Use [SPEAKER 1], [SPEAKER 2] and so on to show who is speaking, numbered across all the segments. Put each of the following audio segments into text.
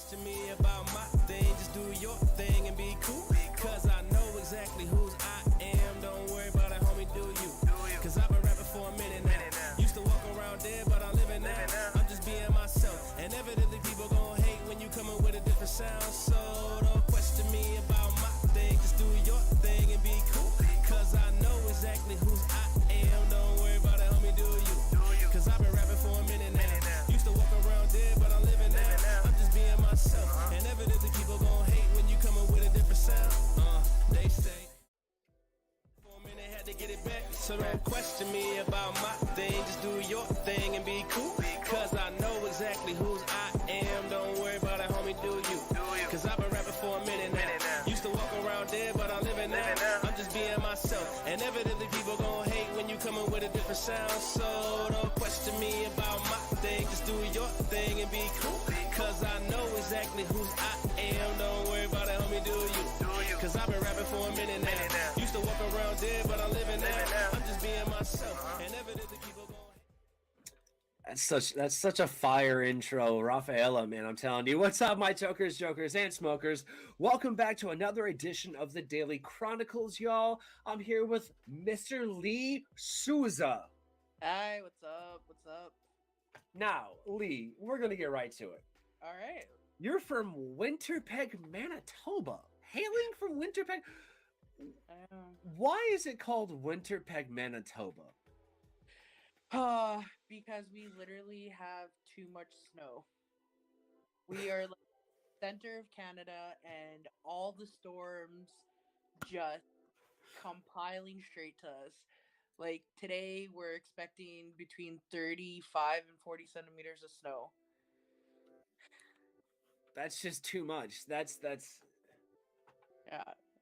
[SPEAKER 1] question me about my thing, just do your thing and be cool. Cause I know exactly whose I am. Don't worry about it, homie, do you. Cause I've been rapping for a minute now. Used to walk around dead, but I'm living now. I'm just being myself. And evidently people gon' hate when you coming with a different sound. So don't question me about my thing, just do your thing and be cool. Cause I know exactly whose I am. Don't worry about it, homie, do you. Cause I've been rapping for a minute now. Used to walk around dead, but I'm living now. I'm just being myself. And evidently people gon' hate when you coming with a different sound. They say for a minute had to get it back. So don't question me about my thing, just do your thing and be cool. Cause I know exactly whose I am. Don't worry about it, homie, do you. Cause I've been rapping for a minute now. Used to walk around dead, but I'm living now. I'm just being myself. And evidently people gon' hate when you coming with a different sound. So don't question me about my thing, just do your thing and be cool. Cause I know exactly whose I am. Don't worry about it, homie, do you. Cause I've been rapping for a minute now. Used to walk around dead, but I'm living now. I'm just being myself. And evidently people gon'
[SPEAKER 2] That's such a fire intro, Rafaela, man. I'm telling you. What's up, my tokers, jokers, and smokers? Welcome back to another edition of the Daily Chronicles, y'all. I'm here with Mr. Lee Sousa.
[SPEAKER 3] Hi, what's up? What's up?
[SPEAKER 2] Now, Lee, we're gonna get right to it.
[SPEAKER 3] All right.
[SPEAKER 2] You're from Winnipeg, Manitoba. Hailing from Winnipeg. Why is it called Winnipeg, Manitoba?
[SPEAKER 3] Because we literally have too much snow. We are like center of Canada, and all the storms just come piling straight to us. Like today, we're expecting between 35 and 40 centimeters of snow.
[SPEAKER 2] That's just too much. That's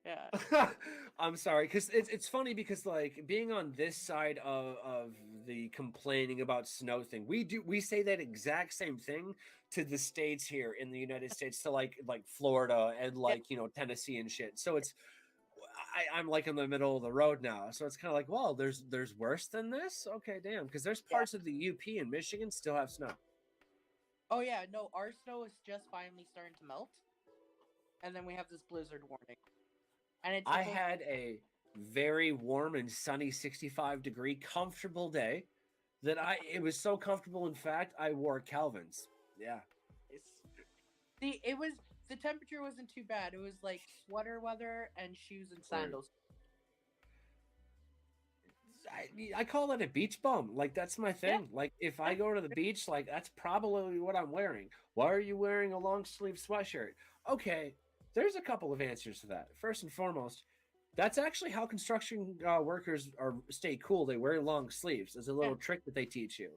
[SPEAKER 3] Yeah.
[SPEAKER 2] I'm sorry, because it's funny because like being on this side of the complaining about snow thing, we say that exact same thing to the states here in the United States, to like Florida and like Tennessee and shit. So it's I'm like in the middle of the road now, so it's kind of like, well, there's worse than this. Okay, damn, because there's parts of the UP and Michigan still have snow.
[SPEAKER 3] Oh yeah, no, our snow is just finally starting to melt, and then we have this blizzard warning. And
[SPEAKER 2] I had a very warm and sunny 65-degree comfortable day that it was so comfortable, in fact, I wore Calvins. Yeah.
[SPEAKER 3] See, the temperature wasn't too bad. It was like sweater weather and shoes and sandals.
[SPEAKER 2] I call it a beach bum. Like, that's my thing. Yeah. Like, if I go to the beach, like, that's probably what I'm wearing. Why are you wearing a long sleeve sweatshirt? Okay, there's a couple of answers to that. First and foremost, that's actually how construction workers stay cool. They wear long sleeves. There's a little trick that they teach you.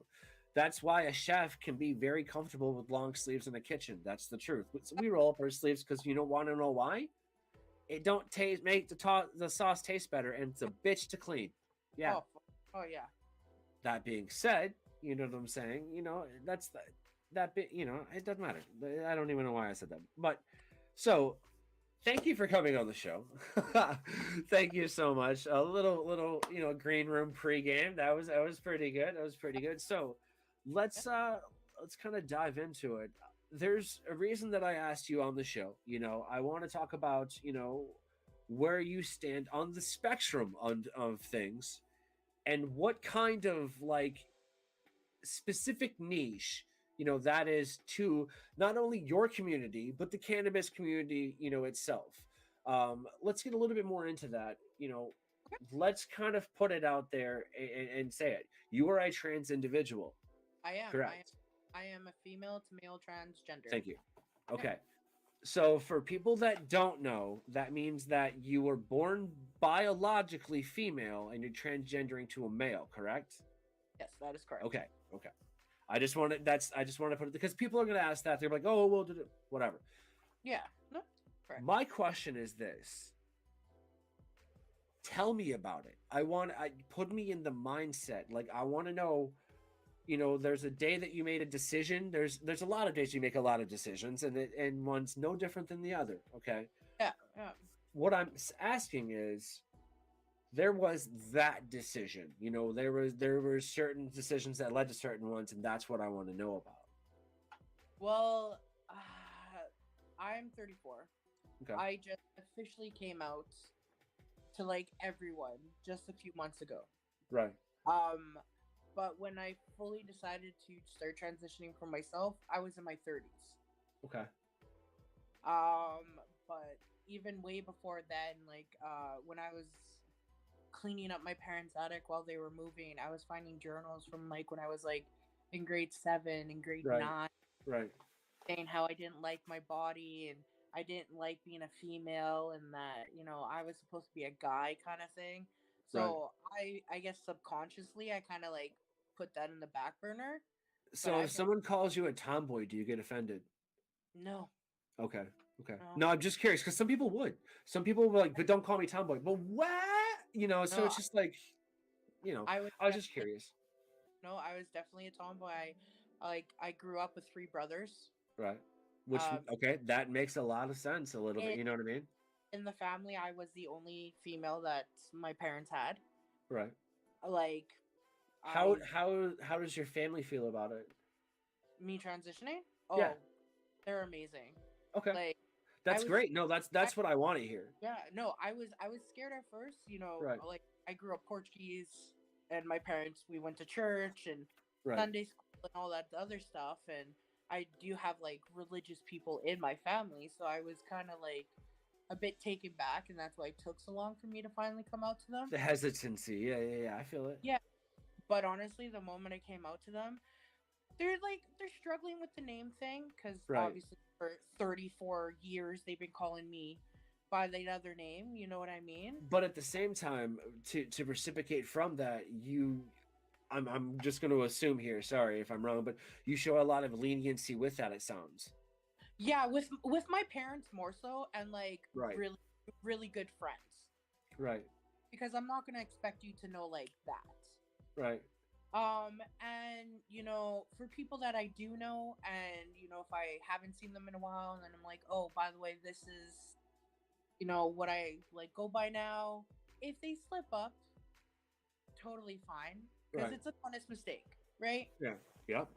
[SPEAKER 2] That's why a chef can be very comfortable with long sleeves in the kitchen. That's the truth. So we roll up our sleeves because you don't want to know why. It don't make the sauce taste better, and it's a bitch to clean. Yeah.
[SPEAKER 3] Oh yeah.
[SPEAKER 2] That being said, you know what I'm saying? That's that bit. It doesn't matter. I don't even know why I said that. But so, thank you for coming on the show. Thank you so much. A little green room pregame. That was pretty good. That was pretty good. So, let's kind of dive into it. There's a reason that I asked you on the show. I want to talk about where you stand on the spectrum of things, and what kind of like specific niche that is to not only your community, but the cannabis community, itself. Let's get a little bit more into that. Let's kind of put it out there and say it. You are a trans individual.
[SPEAKER 3] I am.
[SPEAKER 2] Correct.
[SPEAKER 3] I am a female to male transgender.
[SPEAKER 2] Thank you. Okay. So for people that don't know, that means that you were born biologically female and you're transgendering to a male, correct?
[SPEAKER 3] Yes, that is correct.
[SPEAKER 2] Okay. I just want to put it, because people are going to ask that. They're like, oh, well, whatever.
[SPEAKER 3] Yeah. No. Correct.
[SPEAKER 2] My question is this. Tell me about it. Put me in the mindset. Like, I want to know, there's a day that you made a decision. There's a lot of days you make a lot of decisions, and one's no different than the other. Okay.
[SPEAKER 3] Yeah.
[SPEAKER 2] What I'm asking is, there was that decision. There were certain decisions that led to certain ones, and that's what I want to know about.
[SPEAKER 3] Well, 34.
[SPEAKER 2] Okay.
[SPEAKER 3] I just officially came out to like everyone just a few months ago.
[SPEAKER 2] Right.
[SPEAKER 3] Um, but when I fully decided to start transitioning for myself, I was in my 30s.
[SPEAKER 2] Okay.
[SPEAKER 3] But even way before then, like when I was cleaning up my parents' attic while they were moving, I was finding journals from like when I was like in grade 7 and grade
[SPEAKER 2] Right.
[SPEAKER 3] 9,
[SPEAKER 2] Right.
[SPEAKER 3] saying how I didn't like my body and I didn't like being a female and that, you know, I was supposed to be a guy kind of thing.
[SPEAKER 2] Right.
[SPEAKER 3] So I guess subconsciously I kind of like put that in the back burner. But
[SPEAKER 2] So if
[SPEAKER 3] I've been
[SPEAKER 2] someone calls you a tomboy, do you get offended?
[SPEAKER 3] no,
[SPEAKER 2] Okay. Okay.
[SPEAKER 3] no,
[SPEAKER 2] No, I'm just curious because some people would. Some people were like, but don't call me tomboy. But what? You know, so
[SPEAKER 3] no,
[SPEAKER 2] it's just like,
[SPEAKER 3] I was
[SPEAKER 2] I was just
[SPEAKER 3] definitely
[SPEAKER 2] curious.
[SPEAKER 3] no, I was definitely a tomboy. I grew up with three brothers.
[SPEAKER 2] Right. Which,
[SPEAKER 3] Um,
[SPEAKER 2] okay, that makes a lot of sense a little bit.
[SPEAKER 3] in
[SPEAKER 2] You know what I mean?
[SPEAKER 3] in the family, I was the only female that my parents had.
[SPEAKER 2] Right.
[SPEAKER 3] Like
[SPEAKER 2] How
[SPEAKER 3] I
[SPEAKER 2] how does your family feel about it?
[SPEAKER 3] me transitioning.
[SPEAKER 2] Yeah.
[SPEAKER 3] Oh, they're amazing.
[SPEAKER 2] Okay.
[SPEAKER 3] Like I
[SPEAKER 2] That's
[SPEAKER 3] was
[SPEAKER 2] great. No,
[SPEAKER 3] I,
[SPEAKER 2] that's what I want to hear.
[SPEAKER 3] yeah, no, I was scared at first, you know,
[SPEAKER 2] Right.
[SPEAKER 3] like I grew up Portuguese and my parents we went to church and
[SPEAKER 2] Right.
[SPEAKER 3] Sunday school and all that other stuff and I do have like religious people in my family, so I was kind of like a bit taken back and that's why it took so long for me to finally come out to them.
[SPEAKER 2] The hesitancy. Yeah, yeah, yeah. I feel it.
[SPEAKER 3] Yeah, but honestly, the moment I came out to them, they're struggling with the name thing because
[SPEAKER 2] Right.
[SPEAKER 3] obviously for 34 years they've been calling me by the other name. You know what I mean?
[SPEAKER 2] But at the same time, to reciprocate from that, I'm just going to assume here. Sorry if I'm wrong, but you show a lot of leniency with that. It sounds
[SPEAKER 3] Yeah, with my parents more so, and like
[SPEAKER 2] right.
[SPEAKER 3] really really good friends
[SPEAKER 2] Right.
[SPEAKER 3] because I'm not gonna expect you to know like that.
[SPEAKER 2] Right.
[SPEAKER 3] And you know, for people that I do know, and you know, if I haven't seen them in a while, and then I'm like, oh, by the way, this is, you know, what I like go by now. If they slip up, totally fine, because
[SPEAKER 2] Right.
[SPEAKER 3] it's an honest mistake, right?
[SPEAKER 2] Yeah. Yep.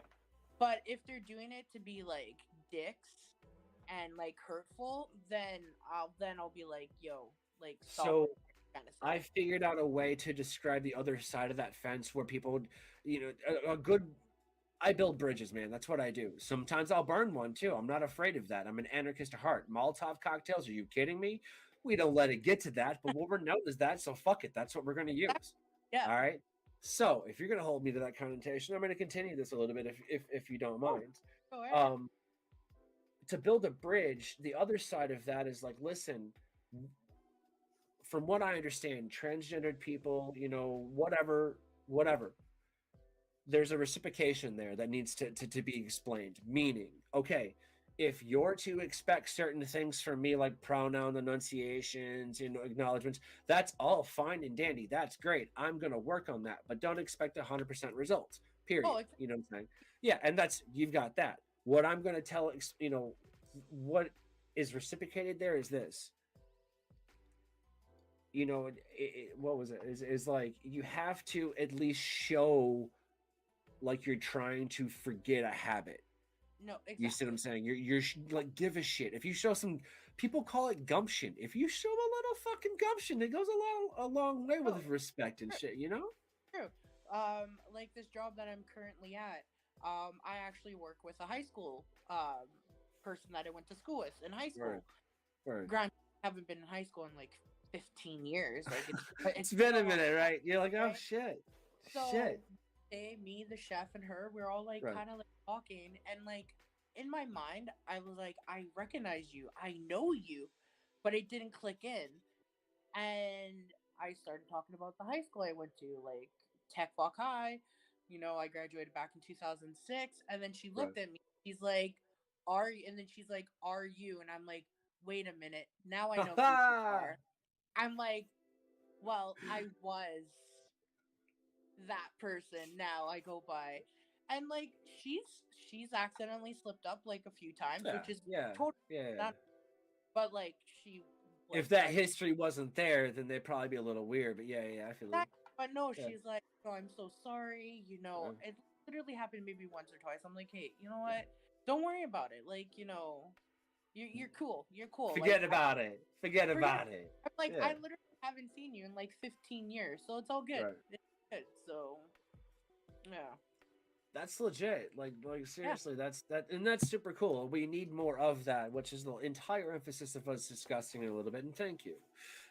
[SPEAKER 3] But if they're doing it to be like dicks and like hurtful, then I'll be like, yo, like stop
[SPEAKER 2] So
[SPEAKER 3] with that kind of
[SPEAKER 2] I
[SPEAKER 3] stuff.
[SPEAKER 2] figured out a way to describe the other side of that fence where people would, a good. I build bridges, man. That's what I do. Sometimes I'll burn one too. I'm not afraid of that. I'm an anarchist at heart. Molotov cocktails? Are you kidding me? We don't let it get to that, but what we're known is that. So fuck it. That's what we're going to use.
[SPEAKER 3] Yeah.
[SPEAKER 2] All right. So if you're going to hold me to that connotation, I'm going to continue this a little bit if you don't
[SPEAKER 3] Oh,
[SPEAKER 2] mind.
[SPEAKER 3] go ahead.
[SPEAKER 2] To build a bridge, the other side of that is like, listen, from what I understand, transgendered people, whatever, there's a reciprocation there that needs to be explained. Meaning, okay, if you're to expect certain things from me, like pronoun enunciations, acknowledgments, that's all fine and dandy. That's great. I'm going to work on that, but don't expect 100% results, period.
[SPEAKER 3] Oh,
[SPEAKER 2] You know what I'm saying? Yeah, and you've got that. What I'm going to tell, what is reciprocated there is this. What was it? Is like you have to at least show like you're trying to forget a habit.
[SPEAKER 3] no,
[SPEAKER 2] You see what
[SPEAKER 3] exactly.
[SPEAKER 2] I'm saying? You're like, give a shit. If you show some, people call it gumption. If you show a little fucking gumption, it goes a long way with
[SPEAKER 3] Oh,
[SPEAKER 2] respect and shit.
[SPEAKER 3] true. Like this job that I'm currently at, I actually work with a high school person that I went to school with in high school.
[SPEAKER 2] Right.
[SPEAKER 3] Granted, I haven't been in high school in like 15 years. Like
[SPEAKER 2] It's been a
[SPEAKER 3] so long,
[SPEAKER 2] minute, right? You're like, oh
[SPEAKER 3] right?
[SPEAKER 2] shit,
[SPEAKER 3] So
[SPEAKER 2] shit.
[SPEAKER 3] me, the chef, and her, we're all like
[SPEAKER 2] Right.
[SPEAKER 3] kind of like talking, and like in my mind, I was like, I recognize you, I know you, but it didn't click in. And I started talking about the high school I went to, like Tech Walk High. You know, I graduated back in 2006, and then she looked
[SPEAKER 2] Right.
[SPEAKER 3] at me. She's like, "Are you?" And then she's like, "Are you?" And I'm like, "Wait a minute, now I know who you are." I'm like, "Well, I was that person. Now I go by." And like she's accidentally slipped up like a few times,
[SPEAKER 2] Yeah,
[SPEAKER 3] which is
[SPEAKER 2] yeah,
[SPEAKER 3] totally
[SPEAKER 2] yeah.
[SPEAKER 3] not. But like she
[SPEAKER 2] If
[SPEAKER 3] like
[SPEAKER 2] that
[SPEAKER 3] tried
[SPEAKER 2] history wasn't there, then they'd probably be a little weird. But yeah, I feel you.
[SPEAKER 3] that, but no,
[SPEAKER 2] Yeah.
[SPEAKER 3] she's like, "Oh, I'm so sorry." You know, it literally happened maybe once or twice. I'm like, "Hey, you know what? Don't worry about it. Like, you know, You're cool. You're cool.
[SPEAKER 2] Forget
[SPEAKER 3] like,
[SPEAKER 2] about it. Forget
[SPEAKER 3] forget-
[SPEAKER 2] about it.
[SPEAKER 3] I'm like,
[SPEAKER 2] Yeah.
[SPEAKER 3] I literally haven't seen you in like 15 years, so it's all good.
[SPEAKER 2] Right.
[SPEAKER 3] It's good. So, yeah.
[SPEAKER 2] That's legit. Like
[SPEAKER 3] Yeah.
[SPEAKER 2] seriously, and that's super cool. We need more of that, which is the entire emphasis of us discussing it a little bit. And thank you.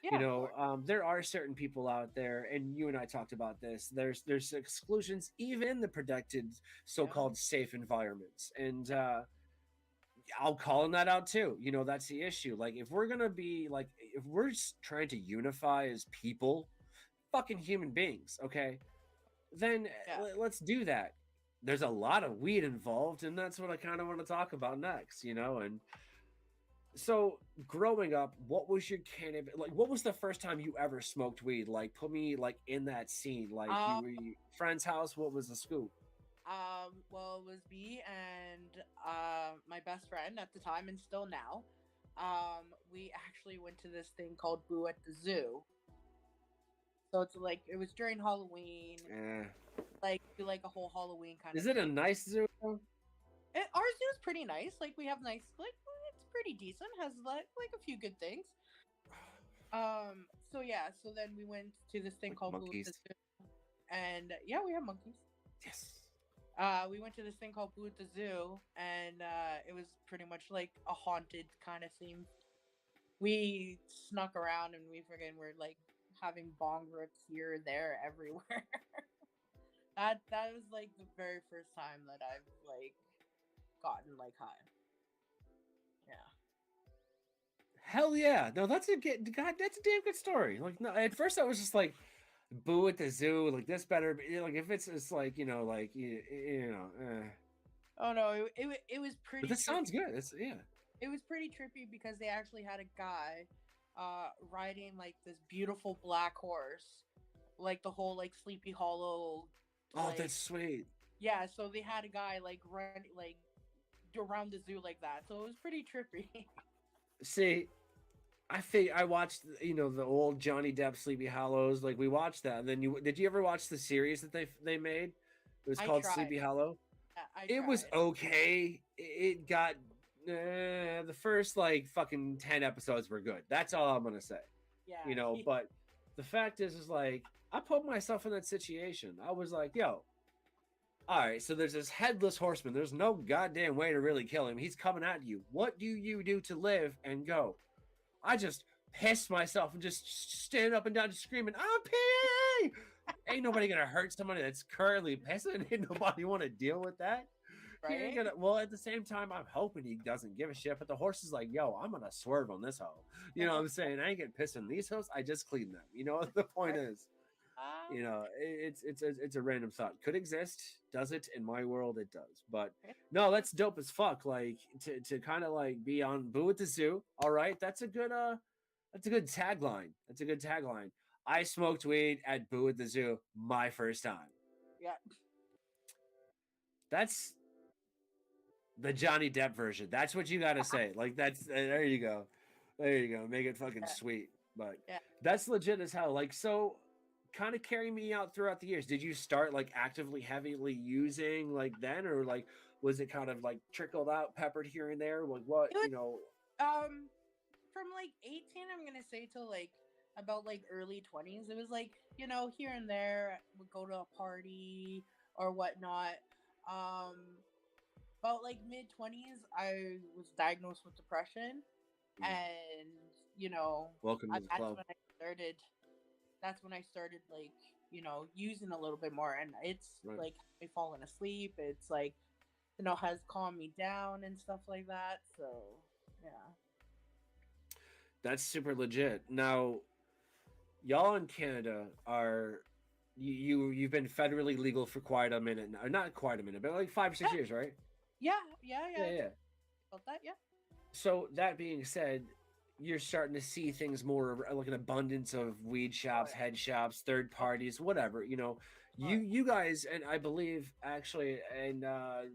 [SPEAKER 3] Yeah.
[SPEAKER 2] You
[SPEAKER 3] of
[SPEAKER 2] know,
[SPEAKER 3] course.
[SPEAKER 2] there are certain people out there, and you and I talked about this. There's exclusions even in the protected,
[SPEAKER 3] Yeah.
[SPEAKER 2] so-called safe environments, and I'll call that out too. You know, that's the issue. Like, if we're gonna be like, if we're trying to unify as people, fucking human beings, okay, then
[SPEAKER 3] Yeah.
[SPEAKER 2] let's do that. There's a lot of weed involved, and that's what I kind of want to talk about next. You know, and so growing up, what was your cannabis like? What was the first time you ever smoked weed? Like, put me like in that scene. Like,
[SPEAKER 3] Um.
[SPEAKER 2] friend's house. What was the scoop?
[SPEAKER 3] Well, it was me and my best friend at the time, and still now. We actually went to this thing called Boo at the Zoo. So it's like it was during Halloween,
[SPEAKER 2] Eh.
[SPEAKER 3] like do like a whole Halloween kind
[SPEAKER 2] Is
[SPEAKER 3] of
[SPEAKER 2] it a
[SPEAKER 3] thing.
[SPEAKER 2] nice zoo?
[SPEAKER 3] Our zoo is pretty nice. Like we have nice, like it's pretty decent. Has like a few good things. So yeah. So then we went to this thing
[SPEAKER 2] Like
[SPEAKER 3] called Boo at the
[SPEAKER 2] monkeys?
[SPEAKER 3] Zoo, and yeah, we have monkeys.
[SPEAKER 2] Yes.
[SPEAKER 3] We went to this thing called Boo at the Zoo, and it was pretty much like a haunted kind of theme. We snuck around, and we friggin' were like having bong rips here, there, everywhere. That was like the very first time that I've like gotten like high. Yeah.
[SPEAKER 2] Hell yeah! No, that's a good God. That's a damn good story. Like, no, at first I was just like, "Boo at the zoo." Like this better. Like if it's like like you know.
[SPEAKER 3] Oh no, it was pretty.
[SPEAKER 2] But this sounds good. It's yeah.
[SPEAKER 3] It was pretty trippy because they actually had a guy, riding like this beautiful black horse, like the whole like Sleepy Hollow.
[SPEAKER 2] Oh,
[SPEAKER 3] Like,
[SPEAKER 2] that's sweet.
[SPEAKER 3] yeah, so they had a guy like run like around the zoo like that, so it was pretty trippy.
[SPEAKER 2] See, I watched the old Johnny Depp Sleepy Hollows. Like we watched that. And then did you ever watch the series that they made? It was
[SPEAKER 3] I
[SPEAKER 2] called
[SPEAKER 3] tried.
[SPEAKER 2] Sleepy Hollow.
[SPEAKER 3] Yeah, I
[SPEAKER 2] It was
[SPEAKER 3] tried.
[SPEAKER 2] okay. It got the first like fucking 10 episodes were good. That's all I'm gonna say.
[SPEAKER 3] Yeah,
[SPEAKER 2] But the fact is like I put myself in that situation. I was like, yo, all right, so there's this headless horseman. There's no goddamn way to really kill him. He's coming at you. What do you do to live and go? I just pissed myself and just stand up and down, just screaming, "I'm peeing!" Ain't nobody gonna hurt somebody that's currently pissing. Ain't nobody want to deal with that. He ain't
[SPEAKER 3] right.
[SPEAKER 2] gonna. Well, at the same time, I'm hoping he doesn't give a shit. But the horse is like, "Yo, I'm gonna swerve on this hoe." You know what I'm saying? I ain't getting pissed on these hoes. I just clean them. You know what the point is? It's a random thought. Could exist. Does it? In my world, it does. But no, that's dope as fuck. Like to kind of like be on Boo at the Zoo. All right, that's a good tagline. That's a good tagline. I smoked weed at Boo at the Zoo my first time.
[SPEAKER 3] Yeah.
[SPEAKER 2] That's the Johnny Depp version. That's what you gotta say. Like that's there you go. There you go. Make it fucking sweet. But
[SPEAKER 3] Yeah.
[SPEAKER 2] that's legit as hell. Like so kind of carry me out throughout the years. Did you start like actively heavily using like then or like was it kind of like trickled out, peppered here and there? Like what,
[SPEAKER 3] It was, from like 18, I'm gonna say to like about like early 20s. It was like here and there. Would go to a party or whatnot. About like mid 20s, I was diagnosed with depression, and
[SPEAKER 2] Welcome to the
[SPEAKER 3] that's
[SPEAKER 2] club.
[SPEAKER 3] when I started. That's when I started like using a little bit more, and it's
[SPEAKER 2] Right.
[SPEAKER 3] like me falling asleep. It's like has calmed me down and stuff like that. So yeah.
[SPEAKER 2] That's super legit. Now, y'all in Canada are you've been federally legal for quite a minute now. Not quite a minute, but like 5 or 6 years, right?
[SPEAKER 3] Yeah.
[SPEAKER 2] Yeah.
[SPEAKER 3] About that, yeah.
[SPEAKER 2] So that being said, you're starting to see things more like an abundance of weed shops,
[SPEAKER 3] yeah.
[SPEAKER 2] head shops, third parties, whatever. You guys, and I believe actually, and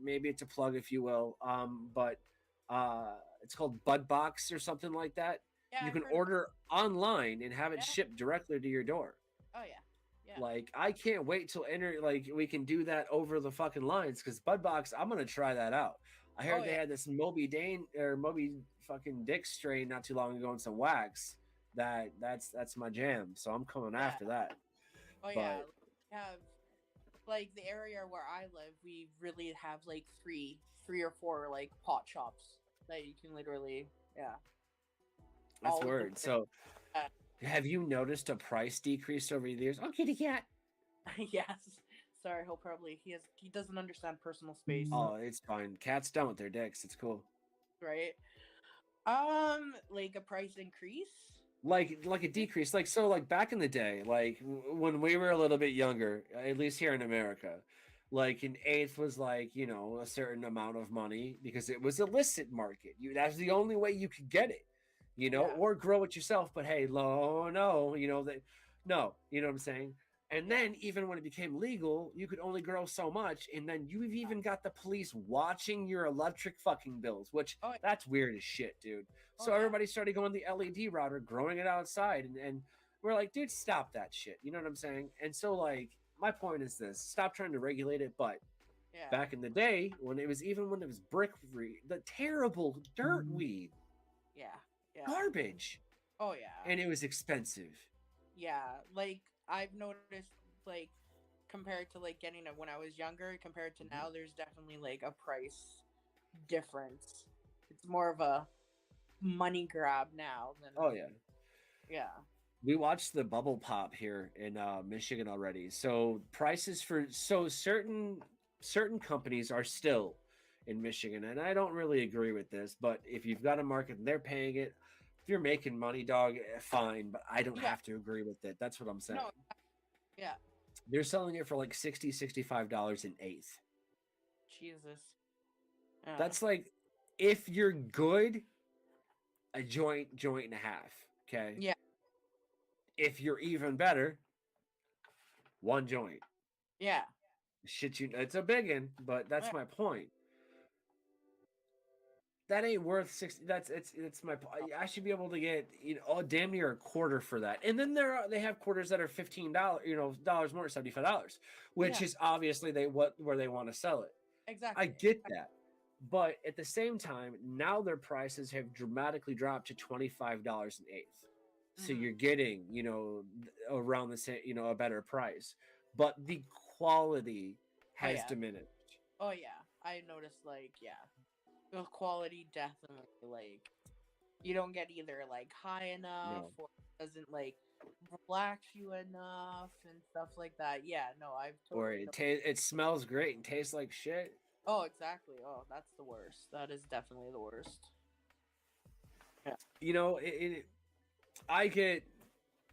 [SPEAKER 2] maybe it's a plug if you will, but it's called Bud Box or something like that.
[SPEAKER 3] Yeah,
[SPEAKER 2] You
[SPEAKER 3] I've
[SPEAKER 2] can
[SPEAKER 3] heard of
[SPEAKER 2] order online and have it
[SPEAKER 3] Yeah.
[SPEAKER 2] shipped directly to your door.
[SPEAKER 3] Oh yeah. Yeah.
[SPEAKER 2] Like I can't wait till we can do that over the fucking lines because Bud Box, I'm gonna try that out. I heard
[SPEAKER 3] Oh
[SPEAKER 2] they
[SPEAKER 3] yeah.
[SPEAKER 2] had this Moby Dane or Moby fucking Dick strain not too long ago and some wax. That's my jam. So I'm coming
[SPEAKER 3] Yeah.
[SPEAKER 2] after that.
[SPEAKER 3] Oh yeah.
[SPEAKER 2] But
[SPEAKER 3] We have like the area where I live, we really have like three or four like pot shops that you can literally, yeah,
[SPEAKER 2] that's
[SPEAKER 3] all of them.
[SPEAKER 2] word. So
[SPEAKER 3] Uh,
[SPEAKER 2] have you noticed a price decrease over the years? Oh, kitty cat.
[SPEAKER 3] yes. Sorry, he doesn't understand personal space,
[SPEAKER 2] Oh, it's fine. Cats done with their dicks. It's cool.
[SPEAKER 3] right? Like a price increase.
[SPEAKER 2] Like a decrease, like so, like back in the day, like when we were a little bit younger, at least here in America, like an eighth was like, you know, a certain amount of money because it was illicit market. That's the only way you could get it, you know,
[SPEAKER 3] Yeah.
[SPEAKER 2] or grow it yourself. But hey, no, you know that, no, you know what I'm saying. And
[SPEAKER 3] Yeah.
[SPEAKER 2] then even when it became legal, you could only grow so much, and then you've even got the police watching your electric fucking bills, which
[SPEAKER 3] Oh.
[SPEAKER 2] that's weird as shit, dude.
[SPEAKER 3] Oh
[SPEAKER 2] So
[SPEAKER 3] yeah.
[SPEAKER 2] everybody started going the LED router, growing it outside, and we're like, dude, stop that shit. You know what I'm saying? And so like my point is this: stop trying to regulate it. But
[SPEAKER 3] Yeah.
[SPEAKER 2] back in the day, when it was brick free, the terrible dirt weed,
[SPEAKER 3] Yeah. Yeah.
[SPEAKER 2] garbage,
[SPEAKER 3] Oh yeah.
[SPEAKER 2] and it was expensive.
[SPEAKER 3] Yeah. Like I've noticed, like compared to like getting it when I was younger, compared to now, there's definitely like a price difference. It's more of a money grab now than,
[SPEAKER 2] Oh yeah.
[SPEAKER 3] yeah.
[SPEAKER 2] We watched the bubble pop here in Michigan already. So prices for certain companies are still in Michigan, and I don't really agree with this. But if you've got a market and they're paying it, if you're making money, dog, fine. But I don't
[SPEAKER 3] Yeah.
[SPEAKER 2] have to agree with it. That's what I'm saying.
[SPEAKER 3] No. Yeah.
[SPEAKER 2] They're selling it for like $65 an eighth.
[SPEAKER 3] Jesus. Yeah.
[SPEAKER 2] That's like, if you're good, a joint and a half. Okay.
[SPEAKER 3] Yeah.
[SPEAKER 2] If you're even better, one joint.
[SPEAKER 3] Yeah.
[SPEAKER 2] Shit, it's a biggin, but that's
[SPEAKER 3] Yeah.
[SPEAKER 2] my point. That ain't worth 60. It's my. I should be able to get, you know, oh, damn near a quarter for that. And then they have quarters that are $15, you know, dollars more, $75, which
[SPEAKER 3] Yeah.
[SPEAKER 2] is obviously where they want to sell it. I
[SPEAKER 3] Exactly.
[SPEAKER 2] get that, but at the same time, now their prices have dramatically dropped to $25 an eighth. So
[SPEAKER 3] Mhm.
[SPEAKER 2] you're getting, you know, around the same, you know, a better price, but the quality
[SPEAKER 3] Oh
[SPEAKER 2] has
[SPEAKER 3] yeah.
[SPEAKER 2] diminished.
[SPEAKER 3] Oh yeah. I noticed, like, yeah, the quality definitely, like, you don't get either like high enough,
[SPEAKER 2] No.
[SPEAKER 3] or it doesn't like relax you enough and stuff like that. Yeah. No, I've
[SPEAKER 2] Or
[SPEAKER 3] totally
[SPEAKER 2] it smells great and tastes like shit.
[SPEAKER 3] Oh, exactly. Oh, that's the worst. That is definitely the worst. Yeah.
[SPEAKER 2] You know, I get,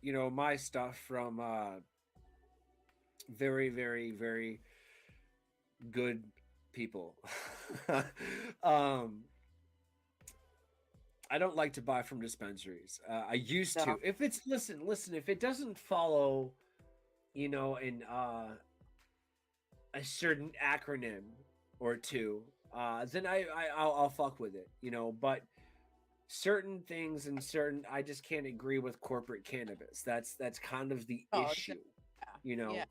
[SPEAKER 2] you know, my stuff from very, very, very good people. um, I don't like to buy from dispensaries. I used
[SPEAKER 3] No.
[SPEAKER 2] to. If it's listen, if it doesn't follow, you know, in a certain acronym or two, then I'll fuck with it, you know. But certain things and certain, I just can't agree with corporate cannabis. That's kind of the
[SPEAKER 3] Oh,
[SPEAKER 2] issue, you
[SPEAKER 3] yeah. Yeah.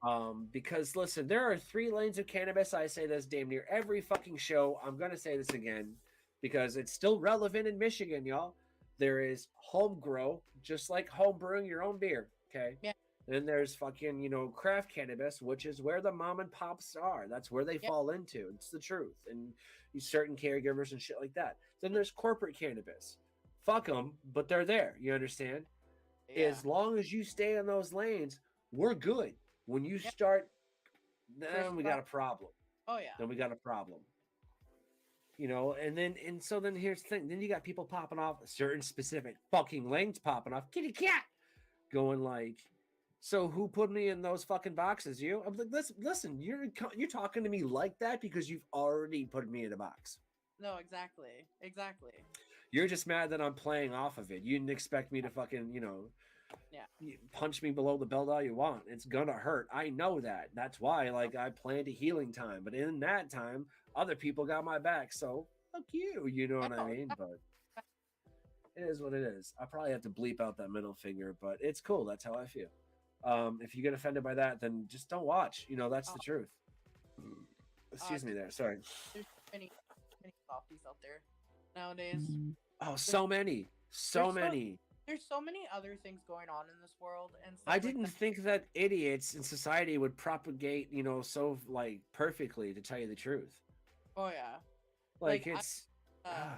[SPEAKER 2] know. Because listen, there are 3 lanes of cannabis. I say this damn near every fucking show. I'm gonna say this again because it's still relevant in Michigan, y'all. There is home grow, just like home brewing your own beer. Okay.
[SPEAKER 3] Yeah.
[SPEAKER 2] Then there's fucking, you know, craft cannabis, which is where the mom and pops are. That's where they
[SPEAKER 3] Yeah.
[SPEAKER 2] fall into. It's the truth. And certain caregivers and shit like that. Then there's corporate cannabis. Fuck them, but they're there. You understand?
[SPEAKER 3] Yeah.
[SPEAKER 2] As long as you stay in those lanes, we're good. When you
[SPEAKER 3] Yep.
[SPEAKER 2] start, then we got a
[SPEAKER 3] Prescribe-
[SPEAKER 2] problem.
[SPEAKER 3] Oh yeah.
[SPEAKER 2] Then we got a problem. You know, and so then here's the thing. Then you got people popping off certain specific fucking lanes popping off. Kitty cat going like, so who put me in those fucking boxes? You? I'm like, listen, you're talking to me like that because you've already put me in a box.
[SPEAKER 3] No, exactly. Exactly.
[SPEAKER 2] You're just mad that I'm playing off of it. You didn't expect me to fucking, you know,
[SPEAKER 3] Yeah.
[SPEAKER 2] punch me below the belt all you want. It's gonna hurt. I know that. That's why, like, I planned a healing time. But in that time, other people got my back. So fuck you. You know what I mean? But it is what it is. I probably have to bleep out that middle finger, but it's cool. That's how I feel. If you get offended by that, then just don't watch. You know, that's the truth. Excuse me there. Sorry.
[SPEAKER 3] There's so many many softies out there nowadays.
[SPEAKER 2] Oh, so many. So
[SPEAKER 3] There's so
[SPEAKER 2] many.
[SPEAKER 3] there's so many other things going on in this world and stuff
[SPEAKER 2] I
[SPEAKER 3] like
[SPEAKER 2] didn't
[SPEAKER 3] that.
[SPEAKER 2] think that idiots in society would propagate, so like perfectly, to tell you the truth.
[SPEAKER 3] Oh yeah.
[SPEAKER 2] Like
[SPEAKER 3] Like
[SPEAKER 2] it's
[SPEAKER 3] I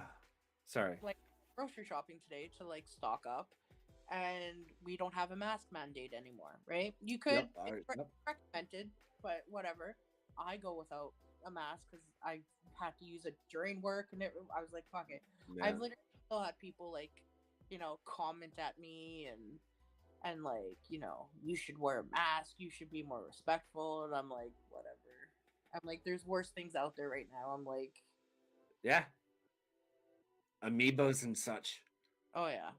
[SPEAKER 2] sorry.
[SPEAKER 3] like grocery shopping today to like stock up, and we don't have a mask mandate anymore, right? You could,
[SPEAKER 2] Yep.
[SPEAKER 3] it's
[SPEAKER 2] Yep.
[SPEAKER 3] recommended, but whatever. I go without a mask because I had to use it during work, and I was like, fuck it.
[SPEAKER 2] Yeah.
[SPEAKER 3] I've literally still had people like, comment at me and like, you should wear a mask, you should be more respectful, and I'm like, whatever. I'm like, there's worse things out there right now. I'm like,
[SPEAKER 2] Yeah. Amoebas and such.
[SPEAKER 3] oh yeah,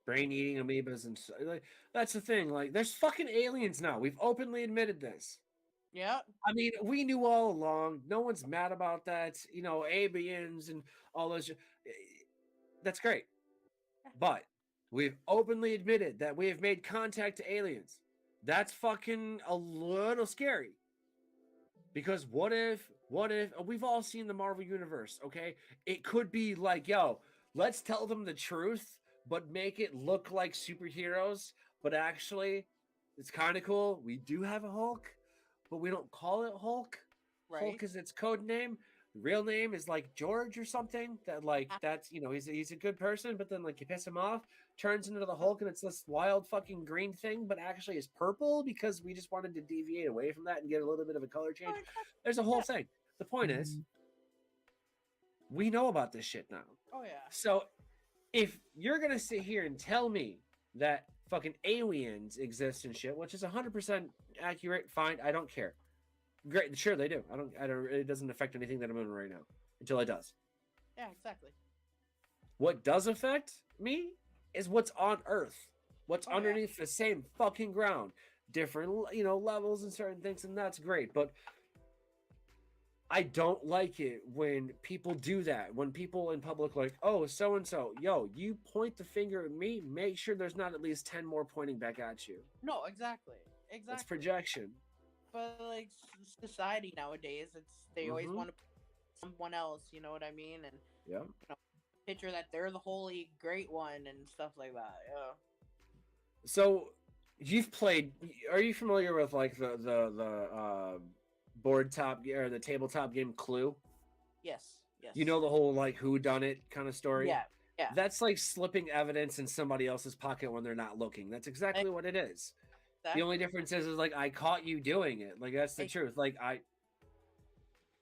[SPEAKER 2] Brain eating amoebas and like that's the thing. Like there's fucking aliens now. We've openly admitted this.
[SPEAKER 3] yeah,
[SPEAKER 2] I mean, we knew all along. No one's mad about that. Aliens and all those. That's great. But we've openly admitted that we have made contact to aliens. That's fucking a little scary. Because what if we've all seen the Marvel universe, okay? It could be like, yo, let's tell them the truth, but make it look like superheroes. But actually, it's kind of cool. We do have a Hulk, but we don't call it Hulk.
[SPEAKER 3] right.
[SPEAKER 2] Hulk is its code name. The real name is like George or something. That's he's a good person, but then like you piss him off, turns into the Hulk, and it's this wild fucking green thing, but actually is purple because we just wanted to deviate away from that and get a little bit of a color change. There's a whole thing. The point is, we know about this shit now.
[SPEAKER 3] Oh yeah.
[SPEAKER 2] So if you're gonna sit here and tell me that fucking aliens exist and shit, which is 100% accurate, fine, I don't care. Great, sure they do. I don't. It doesn't affect anything that I'm doing right now until it does.
[SPEAKER 3] Yeah, exactly.
[SPEAKER 2] What does affect me is what's on Earth, what's underneath the same fucking ground, different levels and certain things, and that's great. But I don't like it when people do that. When people in public like, oh, so and so, yo, you point the finger at me, make sure there's not at least 10 more pointing back at you.
[SPEAKER 3] No, exactly.
[SPEAKER 2] That's projection.
[SPEAKER 3] But like society nowadays, they always want to put someone else. You know what I mean? And picture that they're the holy great one and stuff like that. Yeah.
[SPEAKER 2] So you've played. Are you familiar with like the board top or the tabletop game Clue?
[SPEAKER 3] Yes. Yes.
[SPEAKER 2] You know the whole like who done it kind of story.
[SPEAKER 3] Yeah. Yeah.
[SPEAKER 2] That's like slipping evidence in somebody else's pocket when they're not looking. That's exactly what it is. The only difference is like I caught you doing it. Like that's the truth. Like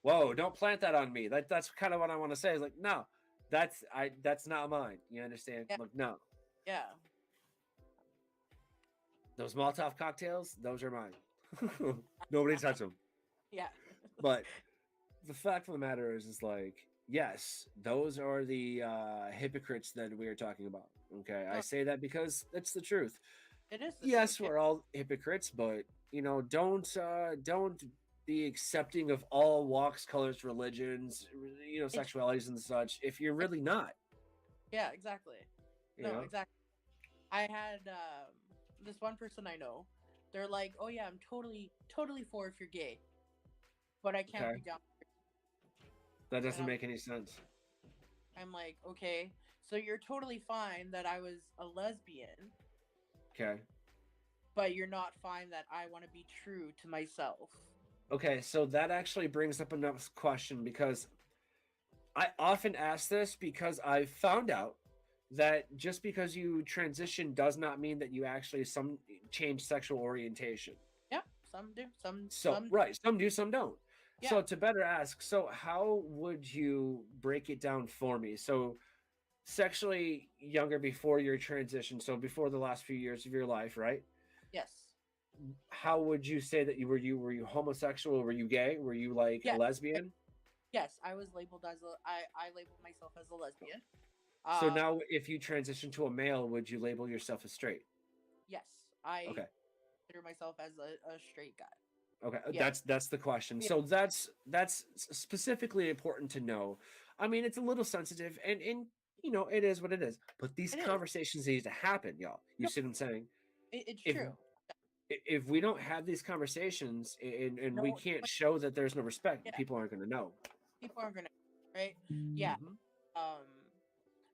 [SPEAKER 2] whoa, don't plant that on me. That's kind of what I want to say. Is like no, that's not mine. You understand?
[SPEAKER 3] Yeah.
[SPEAKER 2] Like no.
[SPEAKER 3] Yeah.
[SPEAKER 2] Those Molotov cocktails, those are mine. Nobody touch them.
[SPEAKER 3] Yeah.
[SPEAKER 2] But the fact of the matter is like yes, those are the hypocrites that we are talking about. Okay, I say that because it's the truth.
[SPEAKER 3] It is.
[SPEAKER 2] Yes, we're all hypocrites, but don't be accepting of all walks, colors, religions, sexualities and such if you're really not.
[SPEAKER 3] Yeah, exactly. Exactly. I had this one person I know. They're like, "Oh yeah, I'm totally for if you're gay, but I can't be down."
[SPEAKER 2] That doesn't make any sense.
[SPEAKER 3] I'm like, okay, so you're totally fine that I was a lesbian.
[SPEAKER 2] Okay.
[SPEAKER 3] But you're not fine that I want to be true to myself.
[SPEAKER 2] Okay, so that actually brings up another question because I often ask this because I've found out that just because you transition does not mean that you actually change sexual orientation.
[SPEAKER 3] Yeah, some do. Some
[SPEAKER 2] do, some don't. Yeah. So to better ask, so how would you break it down for me? So sexually younger before your transition, so before the last few years of your life, right?
[SPEAKER 3] Yes.
[SPEAKER 2] How would you say that were you homosexual? Were you gay? Were you like a lesbian?
[SPEAKER 3] Yes, I was labeled as I labeled myself as a lesbian.
[SPEAKER 2] So now if you transition to a male, would you label yourself as straight?
[SPEAKER 3] Yes, I consider myself as a straight guy.
[SPEAKER 2] Okay, yeah. That's the question. Yeah. So that's specifically important to know. I mean, it's a little sensitive and it is what it is. But these conversations need to happen, y'all. You see what I'm saying?
[SPEAKER 3] It's true.
[SPEAKER 2] If we don't have these conversations and we can't show that there's no respect, people aren't going to know.
[SPEAKER 3] People aren't going to. right? Yeah.
[SPEAKER 2] Mhm.
[SPEAKER 3] Um,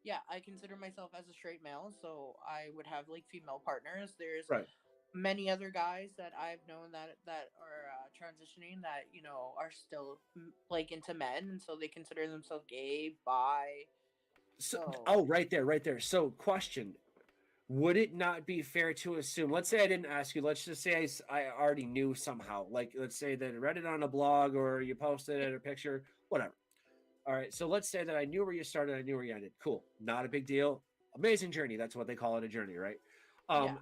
[SPEAKER 3] yeah, I consider myself as a straight male, so I would have like female partners. There's
[SPEAKER 2] Right.
[SPEAKER 3] many other guys that I've known that are transitioning that are still like into men, and so they consider themselves gay, bi.
[SPEAKER 2] So,
[SPEAKER 3] So
[SPEAKER 2] oh, right there, right there. So, question: would it not be fair to assume? Let's say I didn't ask you. Let's just say I already knew somehow. Like, let's say that I read it on a blog or you posted
[SPEAKER 3] yeah,
[SPEAKER 2] it or picture, whatever. All right. So let's say that I knew where you started, I knew where you ended. Cool. Not a big deal. Amazing journey. That's what they call it, a journey, right?
[SPEAKER 3] yeah,
[SPEAKER 2] Um,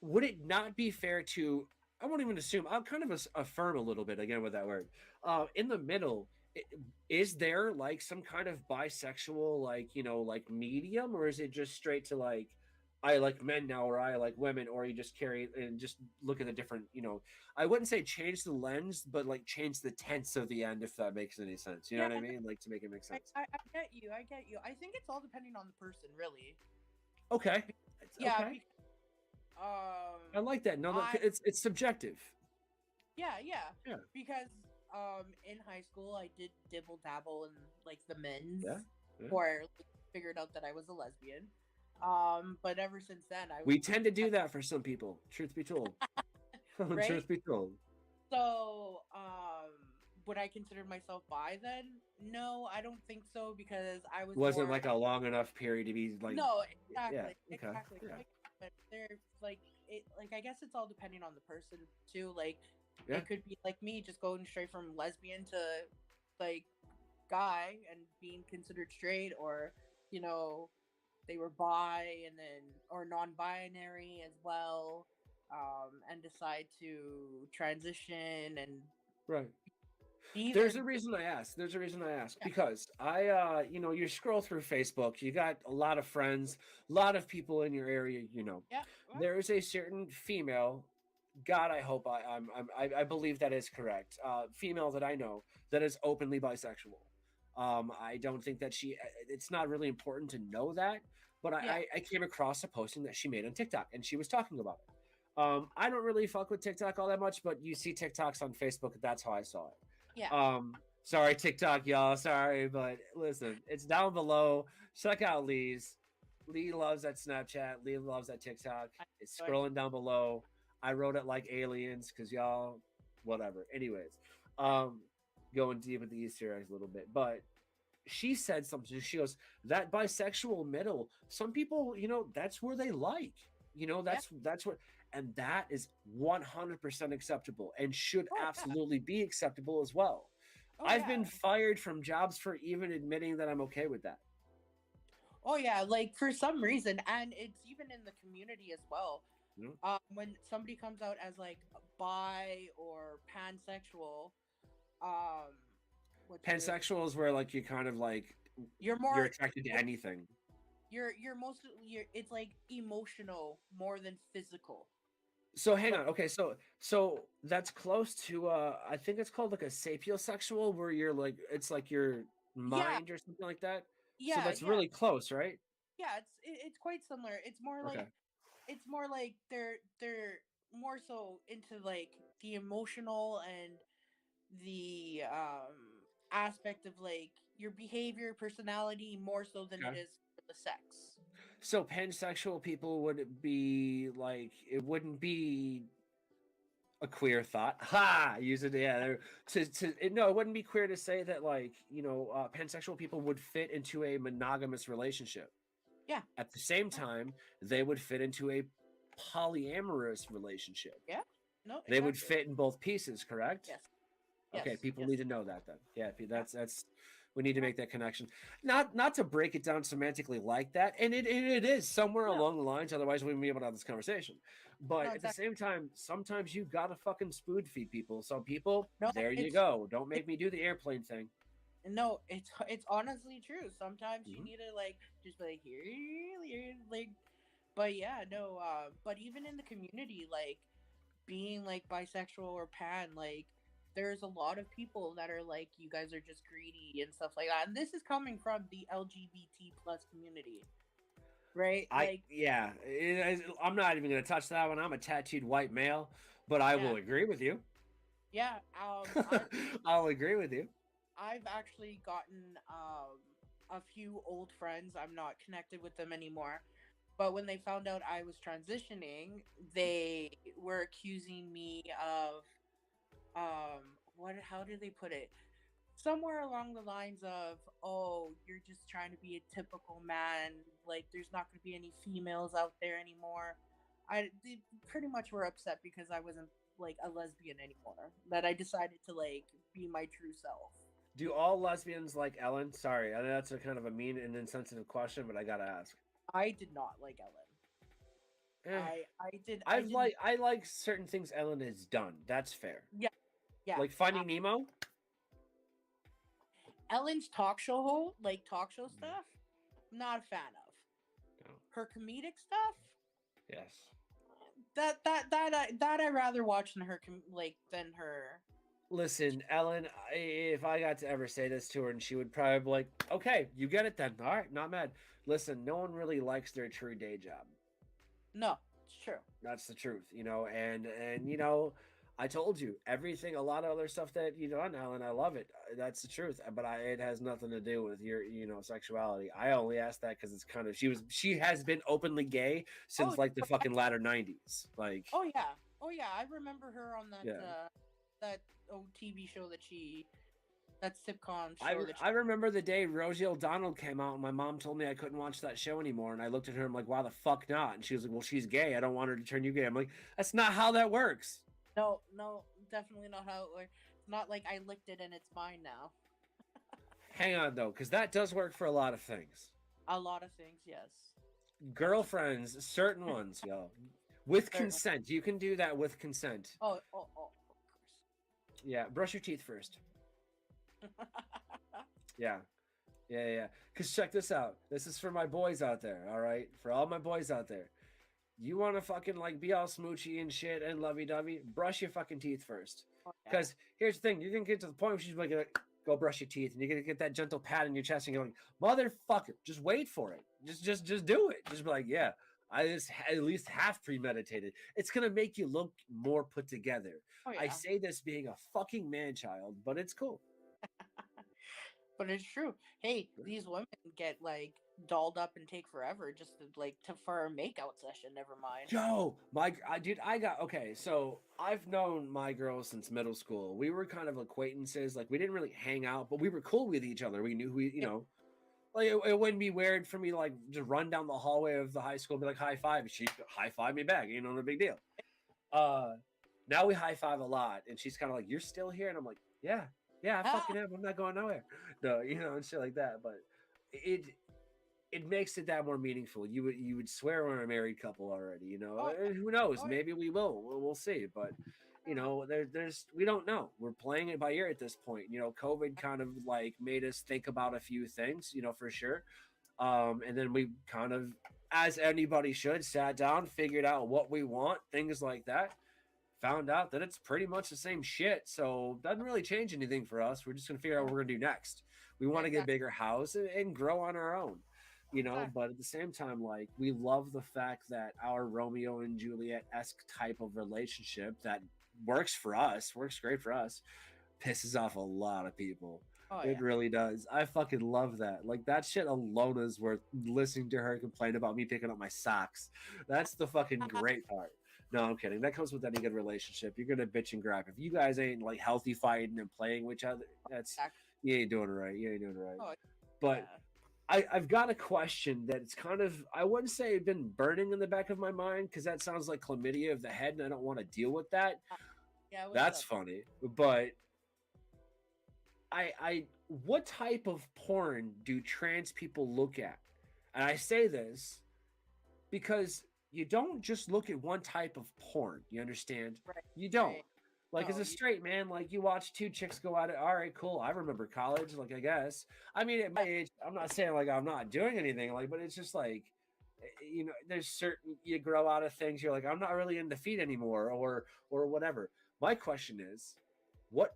[SPEAKER 2] would it not be fair to, I won't even assume, I'll kind of affirm a little bit again with that word, in the middle, is there like some kind of bisexual, like, like medium, or is it just straight to like, I like men now, or I like women, or you just carry and just look at the different, I wouldn't say change the lens, but like change the tense of the end, if that makes any sense. You know
[SPEAKER 3] yeah.
[SPEAKER 2] what I
[SPEAKER 3] No,
[SPEAKER 2] mean? Like to make it make sense.
[SPEAKER 3] I get you. I get you. I think it's all depending on the person, really.
[SPEAKER 2] Okay.
[SPEAKER 3] Yeah,
[SPEAKER 2] Okay.
[SPEAKER 3] because
[SPEAKER 2] I like that. No,
[SPEAKER 3] I
[SPEAKER 2] it's subjective.
[SPEAKER 3] yeah,
[SPEAKER 2] Yeah.
[SPEAKER 3] because in high school I did dibble dabble in like the men's,
[SPEAKER 2] Yeah. Yeah.
[SPEAKER 3] or like, figured out that I was a lesbian. But ever since then
[SPEAKER 2] We tend to do that for some people. Truth be told.
[SPEAKER 3] right.
[SPEAKER 2] Truth be told.
[SPEAKER 3] So would I consider myself bi then? No, I don't think so, because I was
[SPEAKER 2] Wasn't
[SPEAKER 3] more
[SPEAKER 2] like a long enough period to be like,
[SPEAKER 3] no,
[SPEAKER 2] yeah.
[SPEAKER 3] exactly,
[SPEAKER 2] Okay.
[SPEAKER 3] exactly.
[SPEAKER 2] Yeah.
[SPEAKER 3] But they're like it. Like I guess it's all depending on the person too. Like
[SPEAKER 2] Yeah.
[SPEAKER 3] it could be like me just going straight from lesbian to like guy and being considered straight, or you know they were bi and then or non-binary as well, and decide to transition and
[SPEAKER 2] Right.
[SPEAKER 3] be their
[SPEAKER 2] There's a reason I ask. There's a reason I ask
[SPEAKER 3] yeah,
[SPEAKER 2] because you scroll through Facebook, you got a lot of friends, a lot of people in your area.
[SPEAKER 3] yeah, well,
[SPEAKER 2] There is a certain female. God, I hope I believe that is correct. Female that I know that is openly bisexual. I don't think that it's not really important to know that, but
[SPEAKER 3] yeah,
[SPEAKER 2] I came across a posting that she made on TikTok and she was talking about it. I don't really fuck with TikTok all that much, but you see TikToks on Facebook. That's how I saw it.
[SPEAKER 3] yeah.
[SPEAKER 2] Sorry, TikTok, y'all. Sorry, but listen, it's down below. Check out Lee's. Lee loves that Snapchat. Lee loves that TikTok. It's
[SPEAKER 3] I,
[SPEAKER 2] scrolling down below. I wrote it like aliens because y'all, whatever. Anyways, um, going deep with the Easter eggs a little bit, but she said something. She goes, that bisexual middle, some people, that's where they like.
[SPEAKER 3] yeah.
[SPEAKER 2] That's what, and that is 100% acceptable and should
[SPEAKER 3] Oh yeah.
[SPEAKER 2] absolutely be acceptable as well.
[SPEAKER 3] Oh
[SPEAKER 2] I've
[SPEAKER 3] yeah.
[SPEAKER 2] been fired from jobs for even admitting that I'm okay with that.
[SPEAKER 3] Oh yeah, like for some reason, and it's even in the community as well.
[SPEAKER 2] You know?
[SPEAKER 3] When somebody comes out as like bi or pansexual, um, what's the
[SPEAKER 2] Pansexual is where like you kind of like
[SPEAKER 3] you're
[SPEAKER 2] you're
[SPEAKER 3] more
[SPEAKER 2] attracted to anything.
[SPEAKER 3] you're most it's like emotional more than physical.
[SPEAKER 2] So hang
[SPEAKER 3] So
[SPEAKER 2] on. Okay, so that's close to I think it's called like a sapiosexual where you're like it's like your
[SPEAKER 3] yeah,
[SPEAKER 2] mind or something like that. So
[SPEAKER 3] yeah,
[SPEAKER 2] that's
[SPEAKER 3] yeah,
[SPEAKER 2] really close, right?
[SPEAKER 3] yeah. It's quite similar.
[SPEAKER 2] Okay.
[SPEAKER 3] It's more like they're more so into like the emotional and the aspect of like your behavior, personality more so than it
[SPEAKER 2] Okay.
[SPEAKER 3] is for the sex.
[SPEAKER 2] So pansexual people would be like it wouldn't be a queer thought. Ha! Use it. Yeah. No, it wouldn't be queer to say that like pansexual people would fit into a monogamous relationship.
[SPEAKER 3] Yeah.
[SPEAKER 2] At the same time, they would fit into a polyamorous relationship.
[SPEAKER 3] Yeah. No,
[SPEAKER 2] They would
[SPEAKER 3] exactly.
[SPEAKER 2] fit in both pieces, correct?
[SPEAKER 3] Yes. Yes.
[SPEAKER 2] Okay, people
[SPEAKER 3] Yes.
[SPEAKER 2] need to know that then. Yeah,
[SPEAKER 3] Yeah.
[SPEAKER 2] that's we need to
[SPEAKER 3] Yeah.
[SPEAKER 2] make that connection. Not to break it down semantically like that, and it is somewhere
[SPEAKER 3] No.
[SPEAKER 2] along the lines. Otherwise, we wouldn't be able to have this conversation. But
[SPEAKER 3] No,
[SPEAKER 2] at the
[SPEAKER 3] exactly.
[SPEAKER 2] same time, sometimes you gotta fucking spoon feed people. So people,
[SPEAKER 3] No,
[SPEAKER 2] there you go. Don't make me do the airplane thing.
[SPEAKER 3] no, it's honestly true. Sometimes you
[SPEAKER 2] Mhm.
[SPEAKER 3] need to like just be like here, like, but yeah, no. But even in the community, like being like bisexual or pan, like there's a lot of people that are like you guys are just greedy and stuff like that. And this is coming from the LGBT plus community, right? Like,
[SPEAKER 2] I'm not even gonna touch that one. I'm a tattooed white male, but I
[SPEAKER 3] yeah,
[SPEAKER 2] will agree with you.
[SPEAKER 3] yeah. I
[SPEAKER 2] I'll agree with you.
[SPEAKER 3] I've actually gotten a few old friends. I'm not connected with them anymore. But when they found out I was transitioning, they were accusing me of what how do they put it? Somewhere along the lines of, "Oh, you're just trying to be a typical man. Like there's not going to be any females out there anymore." They pretty much were upset because I wasn't like a lesbian anymore. That I decided to like be my true self.
[SPEAKER 2] Do all lesbians like Ellen? Sorry, I know that's a kind of a mean and insensitive question, but I gotta ask.
[SPEAKER 3] I did not like Ellen.
[SPEAKER 2] Eh,
[SPEAKER 3] I didn't.
[SPEAKER 2] I like certain things Ellen has done. That's fair.
[SPEAKER 3] Yeah, yeah.
[SPEAKER 2] Like Finding Nemo.
[SPEAKER 3] Ellen's talk show stuff, not a fan of.
[SPEAKER 2] No.
[SPEAKER 3] Her comedic stuff,
[SPEAKER 2] Yes.
[SPEAKER 3] that I rather watch than her than her.
[SPEAKER 2] Listen, Ellen, if I got to ever say this to her, and she would probably be like, okay, you get it then. All right, not mad. Listen, no one really likes their true day job.
[SPEAKER 3] No, it's true.
[SPEAKER 2] That's the truth, and I told you everything, a lot of other stuff that you done, Ellen. I love it. That's the truth. But it has nothing to do with your, sexuality. I only asked that because it's kind of she has been openly gay since like the fucking latter '90s. Like,
[SPEAKER 3] oh yeah, I remember her on that
[SPEAKER 2] Yeah.
[SPEAKER 3] That TV show that sitcom
[SPEAKER 2] I
[SPEAKER 3] show
[SPEAKER 2] I remember the day Rosie O'Donnell came out, and my mom told me I couldn't watch that show anymore. And I looked at her, I'm like, why the fuck not? And she was like, well, she's gay. I don't want her to turn you gay. I'm like, that's not how that works.
[SPEAKER 3] No, definitely not how it works. It's not like I licked it and it's mine now.
[SPEAKER 2] Hang on though, because that does work for a lot of things.
[SPEAKER 3] A lot of things, yes.
[SPEAKER 2] Girlfriends, certain ones, yo, with
[SPEAKER 3] Certain-
[SPEAKER 2] consent. You can do that with consent.
[SPEAKER 3] Oh, of
[SPEAKER 2] Yeah, brush your teeth first.
[SPEAKER 3] course.
[SPEAKER 2] Yeah. Because check this out. This is for my boys out there, all right? For all my boys out there. You want to fucking like be all smoochy and shit and lovey-dovey? Brush your fucking teeth first.
[SPEAKER 3] Oh, yeah.
[SPEAKER 2] Because here's the thing. You're going to get to the point where she's like, go brush your teeth. And you're going to get that gentle pat in your chest and you're like, motherfucker, just wait for it. Just do it. Just be like, yeah, I just at least half premeditated. It's going to make you look more put together.
[SPEAKER 3] Oh, yeah.
[SPEAKER 2] I say this being a fucking man-child, but it's cool.
[SPEAKER 3] But it's true. Hey, these women get like dolled up and take forever just for a makeout session. Never mind.
[SPEAKER 2] Yo, okay. So I've known my girl since middle school. We were kind of acquaintances. Like we didn't really hang out, but we were cool with each other. We knew who, like it wouldn't be weird for me to like just run down the hallway of the high school and be like high five. And she'd high five me back. No big deal. Now we high five a lot, and she's kind of like, "You're still here," and I'm like, "Yeah, I fucking am. I'm not going nowhere." No, and shit like that. But it makes it that more meaningful. You would swear we're a married couple already,
[SPEAKER 3] Oh,
[SPEAKER 2] And who knows?
[SPEAKER 3] oh,
[SPEAKER 2] Maybe we will. We'll see. But there's we don't know. We're playing it by ear at this point. COVID kind of like made us think about a few things, for sure. And then we kind of, as anybody should, sat down, figured out what we want, things like that. Found out that it's pretty much the same shit. So doesn't really change anything for us. We're just gonna figure out what we're gonna do next. We want to get a bigger house and grow on our own. But at the same time, like we love the fact that our Romeo and Juliet-esque type of relationship that works for us, works great for us, pisses off a lot of people.
[SPEAKER 3] Oh,
[SPEAKER 2] It
[SPEAKER 3] yeah.
[SPEAKER 2] really does. I fucking love that. Like that shit alone is worth listening to her complain about me picking up my socks. That's the fucking great part. No, I'm kidding. That comes with any good relationship. You're gonna bitch and gripe. If you guys ain't like healthy fighting and playing with each other, you ain't doing it right. You ain't doing it right.
[SPEAKER 3] Oh,
[SPEAKER 2] But
[SPEAKER 3] yeah.
[SPEAKER 2] I've got a question that it's kind of, I wouldn't say it's been burning in the back of my mind because that sounds like chlamydia of the head and I don't want to deal with that.
[SPEAKER 3] Yeah, what's
[SPEAKER 2] That's
[SPEAKER 3] up?
[SPEAKER 2] funny. But what type of porn do trans people look at? And I say this because you don't just look at one type of porn. You understand?
[SPEAKER 3] Right,
[SPEAKER 2] You don't.
[SPEAKER 3] right.
[SPEAKER 2] Like, as
[SPEAKER 3] No,
[SPEAKER 2] a straight man, like, you watch two chicks go at it. All right, cool. I remember college, like, I guess. I mean, at my age, I'm not saying, like, I'm not doing anything, like, but it's just, like, there's certain, you grow out of things. You're like, I'm not really into feet anymore or whatever. My question is, what,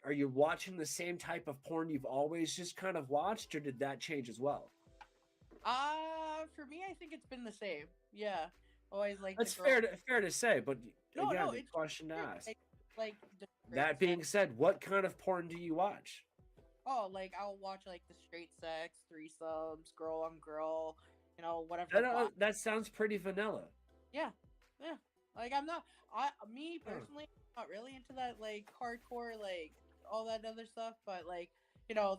[SPEAKER 2] are you watching the same type of porn you've always just kind of watched, or did that change as well?
[SPEAKER 3] For me, I think it's been the same. Yeah, always like.
[SPEAKER 2] That's
[SPEAKER 3] the girl-
[SPEAKER 2] fair to say, but again, the
[SPEAKER 3] it's
[SPEAKER 2] question to
[SPEAKER 3] true.
[SPEAKER 2] ask.
[SPEAKER 3] Like the
[SPEAKER 2] That
[SPEAKER 3] girls
[SPEAKER 2] being said, what kind of porn do you watch?
[SPEAKER 3] oh, like I'll watch like the straight sex, threesomes, girl on girl, whatever the
[SPEAKER 2] That sounds pretty vanilla.
[SPEAKER 3] yeah, yeah. Like I'm not, me
[SPEAKER 2] Huh.
[SPEAKER 3] personally, not really into that like hardcore, like all that other stuff. But like,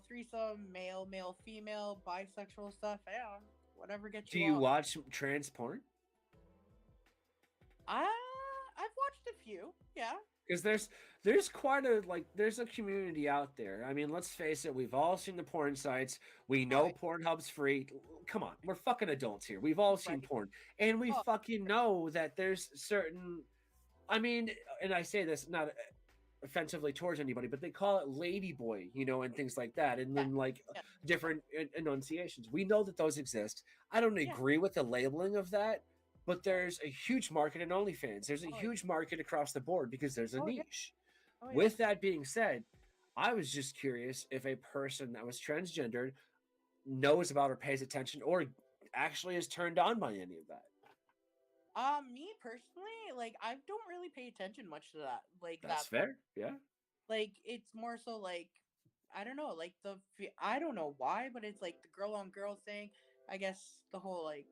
[SPEAKER 3] threesome, male, male, female, bisexual stuff. Yeah, whatever gets
[SPEAKER 2] Do
[SPEAKER 3] you
[SPEAKER 2] you
[SPEAKER 3] off.
[SPEAKER 2] watch trans porn?
[SPEAKER 3] I've watched a few. Yeah.
[SPEAKER 2] Because there's quite a there's a community out there. I mean, let's face it, we've all seen the porn sites. We
[SPEAKER 3] Oh,
[SPEAKER 2] know Pornhub's free. Come on, we're fucking adults here. We've all seen
[SPEAKER 3] right.
[SPEAKER 2] porn, and we
[SPEAKER 3] Oh,
[SPEAKER 2] fucking know that there's certain. I mean, and I say this not offensively towards anybody, but they call it ladyboy, and things like that, and
[SPEAKER 3] yeah,
[SPEAKER 2] then like
[SPEAKER 3] yeah,
[SPEAKER 2] different enunciations. We know that those exist. I don't
[SPEAKER 3] yeah.
[SPEAKER 2] agree with the labeling of that, but there's a huge market in OnlyFans. There's a
[SPEAKER 3] Oh,
[SPEAKER 2] huge market across the board because there's a
[SPEAKER 3] oh yeah.
[SPEAKER 2] niche.
[SPEAKER 3] Oh yeah.
[SPEAKER 2] With that being said, I was just curious if a person that was transgendered knows about or pays attention or actually is turned on by any of that.
[SPEAKER 3] Me personally, like I don't really pay attention much to that, like
[SPEAKER 2] That's
[SPEAKER 3] that part.
[SPEAKER 2] fair. Yeah.
[SPEAKER 3] Like it's more so like I don't know, like I don't know why, but it's like the girl on girl thing. I guess the whole like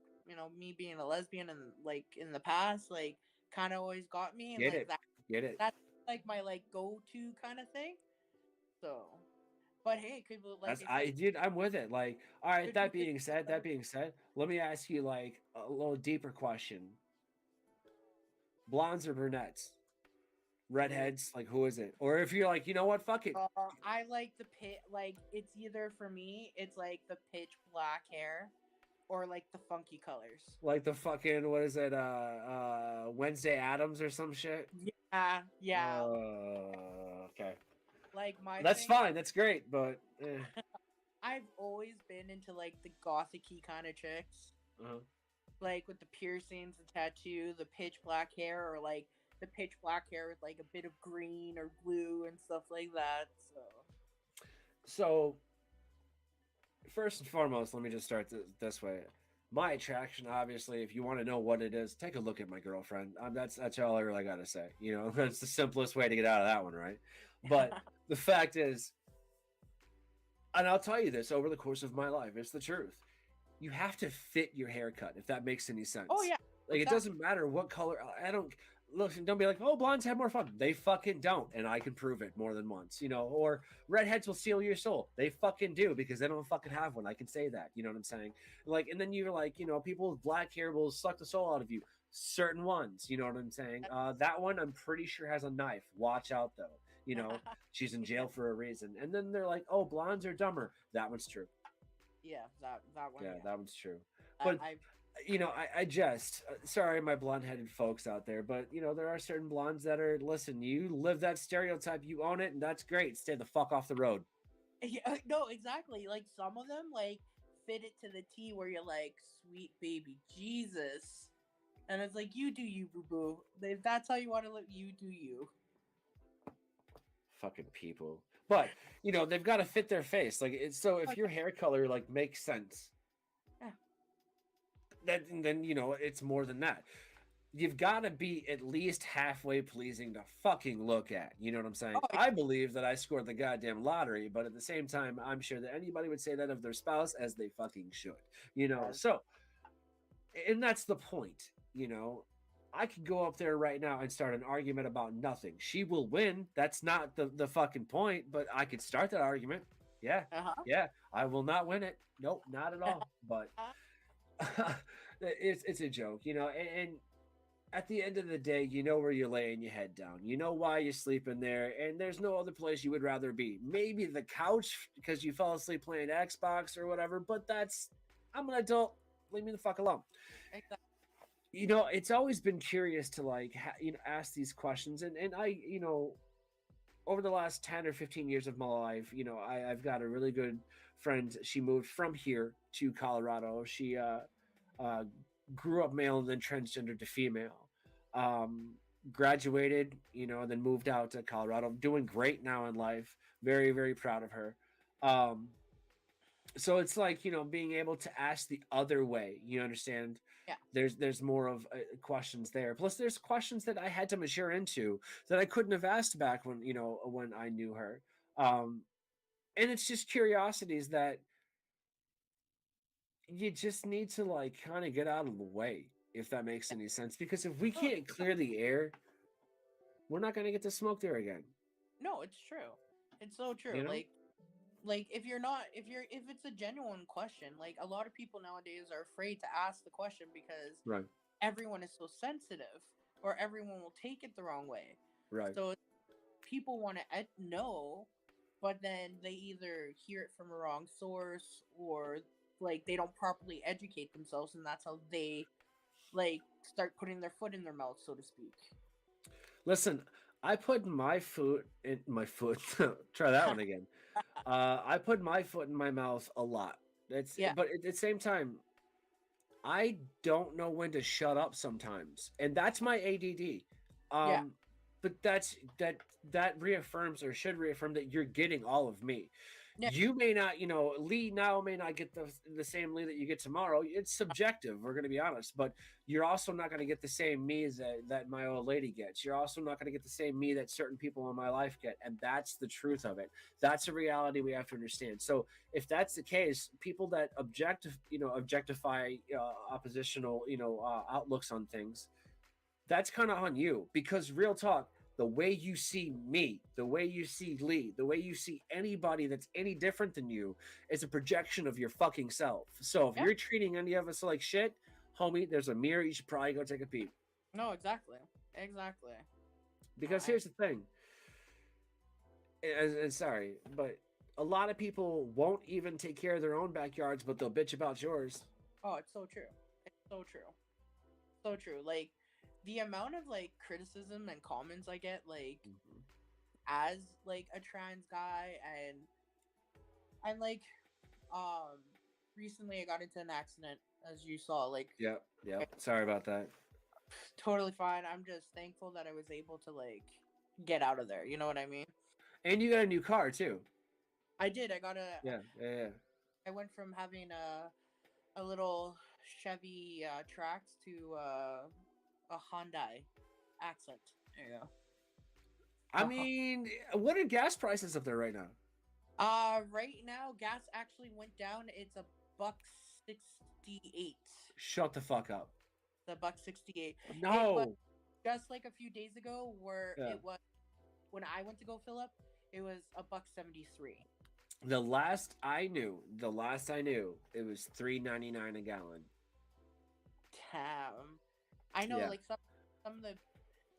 [SPEAKER 3] me being a lesbian and like in the past, like kind of always got me, and
[SPEAKER 2] Get
[SPEAKER 3] like
[SPEAKER 2] it. Get it.
[SPEAKER 3] that's like my like go to kind of thing. So, but hey, could like
[SPEAKER 2] That's
[SPEAKER 3] I said,
[SPEAKER 2] dude, I'm with it. Like, all right,
[SPEAKER 3] could be
[SPEAKER 2] that
[SPEAKER 3] 50%.
[SPEAKER 2] being said, let me ask you like a little deeper question. Blondes or brunettes? Redheads, like who is it? Or if you're like, you know what, fuck it.
[SPEAKER 3] I like the pit. Like it's either for me, it's like the pitch black hair, or like the funky colors.
[SPEAKER 2] Like the fucking what is it, Wednesday Adams or some shit?
[SPEAKER 3] Yeah, yeah.
[SPEAKER 2] Okay.
[SPEAKER 3] Like my
[SPEAKER 2] That's
[SPEAKER 3] thing,
[SPEAKER 2] fine, that's great, but
[SPEAKER 3] I've always been into like the gothicy kind of chicks,
[SPEAKER 2] uh-huh.
[SPEAKER 3] like with the piercings, the tattoo, the pitch black hair, or like the pitch black hair with like a bit of green or blue and stuff like that. So
[SPEAKER 2] So first and foremost, let me just start this way. My attraction, obviously, if you want to know what it is, take a look at my girlfriend. That's all I really got to say. That's the simplest way to get out of that one, right? But the fact is, and I'll tell you this over the course of my life, it's the truth. You have to fit your haircut, if that makes any sense.
[SPEAKER 3] oh yeah,
[SPEAKER 2] Like, it
[SPEAKER 3] exactly.
[SPEAKER 2] doesn't matter what color. I don't listen. Don't be like, oh, blondes have more fun. They fucking don't, and I can prove it more than once. Or redheads will steal your soul. They fucking do because they don't fucking have one. I can say that. You know what I'm saying? Like, and then you're like, people with black hair will suck the soul out of you. Certain ones, you know what I'm saying? That one I'm pretty sure has a knife. Watch out though. She's in jail for a reason. And then they're like, oh, blondes are dumber. That one's true.
[SPEAKER 3] Yeah, that one.
[SPEAKER 2] Yeah,
[SPEAKER 3] Yeah,
[SPEAKER 2] that one's true. But
[SPEAKER 3] I
[SPEAKER 2] I jest. Sorry, my blonde-headed folks out there, but there are certain blondes that are. Listen, you live that stereotype, you own it, and that's great. Stay the fuck off the road.
[SPEAKER 3] yeah, no, exactly. Like some of them like fit it to the T where you're like, sweet baby Jesus. And it's like you do you, boo boo. If that's how you want to live, you do you.
[SPEAKER 2] Fucking people. But they've got to fit their face. Like it's so if your hair color like makes sense,
[SPEAKER 3] Yeah.
[SPEAKER 2] then it's more than that. You've got to be at least halfway pleasing to fucking look at. You know what I'm saying?
[SPEAKER 3] Oh, yeah.
[SPEAKER 2] I believe that I scored the goddamn lottery, but at the same time, I'm sure that anybody would say that of their spouse, as they fucking should.
[SPEAKER 3] Yes.
[SPEAKER 2] So, and that's the point. I could go up there right now and start an argument about nothing. She will win. That's not the fucking point, but I could start that argument. Yeah.
[SPEAKER 3] Uh-huh.
[SPEAKER 2] Yeah. I will not win it. Nope, not at all. But it's a joke, and at the end of the day, you know where you're laying your head down. You know why you're sleeping there, and there's no other place you would rather be. Maybe the couch because you fell asleep playing Xbox or whatever, but I'm an adult. Leave me the fuck alone.
[SPEAKER 3] Exactly.
[SPEAKER 2] It's always been curious to ask these questions, and I, over the last 10 or 15 years of my life, I've got a really good friend. She moved from here to Colorado. She grew up male and then transgendered to female. Graduated, and then moved out to Colorado. Doing great now in life. Very, very proud of her. So it's like, being able to ask the other way, you understand?
[SPEAKER 3] Yeah.
[SPEAKER 2] There's more of questions there. Plus there's questions that I had to mature into that I couldn't have asked back when I knew her. And it's just curiosities that you just need to like kind of get out of the way, if that makes any sense. Because if we
[SPEAKER 3] No,
[SPEAKER 2] can't clear the air, we're not gonna get to smoke there again.
[SPEAKER 3] no, it's true. It's so true.
[SPEAKER 2] You know?
[SPEAKER 3] Like if you're not, if it's a genuine question, like a lot of people nowadays are afraid to ask the question because
[SPEAKER 2] Right.
[SPEAKER 3] everyone is so sensitive, or everyone will take it the wrong way.
[SPEAKER 2] Right.
[SPEAKER 3] So people want to know, but then they either hear it from a wrong source, or like they don't properly educate themselves, and that's how they like start putting their foot in their mouth, so to speak.
[SPEAKER 2] Listen, I put my foot in my foot. Try that one again. I put my foot in my mouth a lot. It's
[SPEAKER 3] Yeah,
[SPEAKER 2] but at the same time, I don't know when to shut up sometimes, and that's my ADD.
[SPEAKER 3] yeah,
[SPEAKER 2] But that reaffirms or should reaffirm that you're getting all of me.
[SPEAKER 3] yeah.
[SPEAKER 2] You may not, Lee now may not get the same Lee that you get tomorrow. It's subjective. We're gonna be honest, but you're also not gonna get the same me as that my old lady gets. You're also not gonna get the same me that certain people in my life get, and that's the truth of it. That's a reality we have to understand. So if that's the case, people that objectify oppositional, outlooks on things, that's kind of on you, because real talk, the way you see me, the way you see Lee, the way you see anybody that's any different than you is a projection of your fucking self. So if
[SPEAKER 3] Yeah.
[SPEAKER 2] you're treating any of us like shit, homie, there's a mirror, you should probably go take a peek.
[SPEAKER 3] No, exactly, exactly.
[SPEAKER 2] Because
[SPEAKER 3] I
[SPEAKER 2] here's the thing, and sorry, but a lot of people won't even take care of their own backyards, but they'll bitch about yours.
[SPEAKER 3] Oh, it's so true. It's so true. So true. Like the amount of like criticism and comments I get, like as like a trans guy, and like um recently I got into an accident, as you saw. Like
[SPEAKER 2] Yep, yep. Sorry about that.
[SPEAKER 3] totally fine. I'm just thankful that I was able to like get out of there. You know what I mean?
[SPEAKER 2] And you got a new car too.
[SPEAKER 3] I did. I got a.
[SPEAKER 2] Yeah, yeah, yeah.
[SPEAKER 3] I went from having a little Chevy Trax to a Hyundai Accent. There you go.
[SPEAKER 2] I mean, what are gas prices up there right now?
[SPEAKER 3] Right now gas actually went down. It's a $1.68.
[SPEAKER 2] Shut the fuck up.
[SPEAKER 3] The $1.68.
[SPEAKER 2] No.
[SPEAKER 3] Just like a few days ago, where
[SPEAKER 2] Yeah.
[SPEAKER 3] it was when I went to go fill up, it was a $1.73.
[SPEAKER 2] The last I knew, it was $3.99 a gallon.
[SPEAKER 3] Damn. I know,
[SPEAKER 2] Yeah.
[SPEAKER 3] like some of the.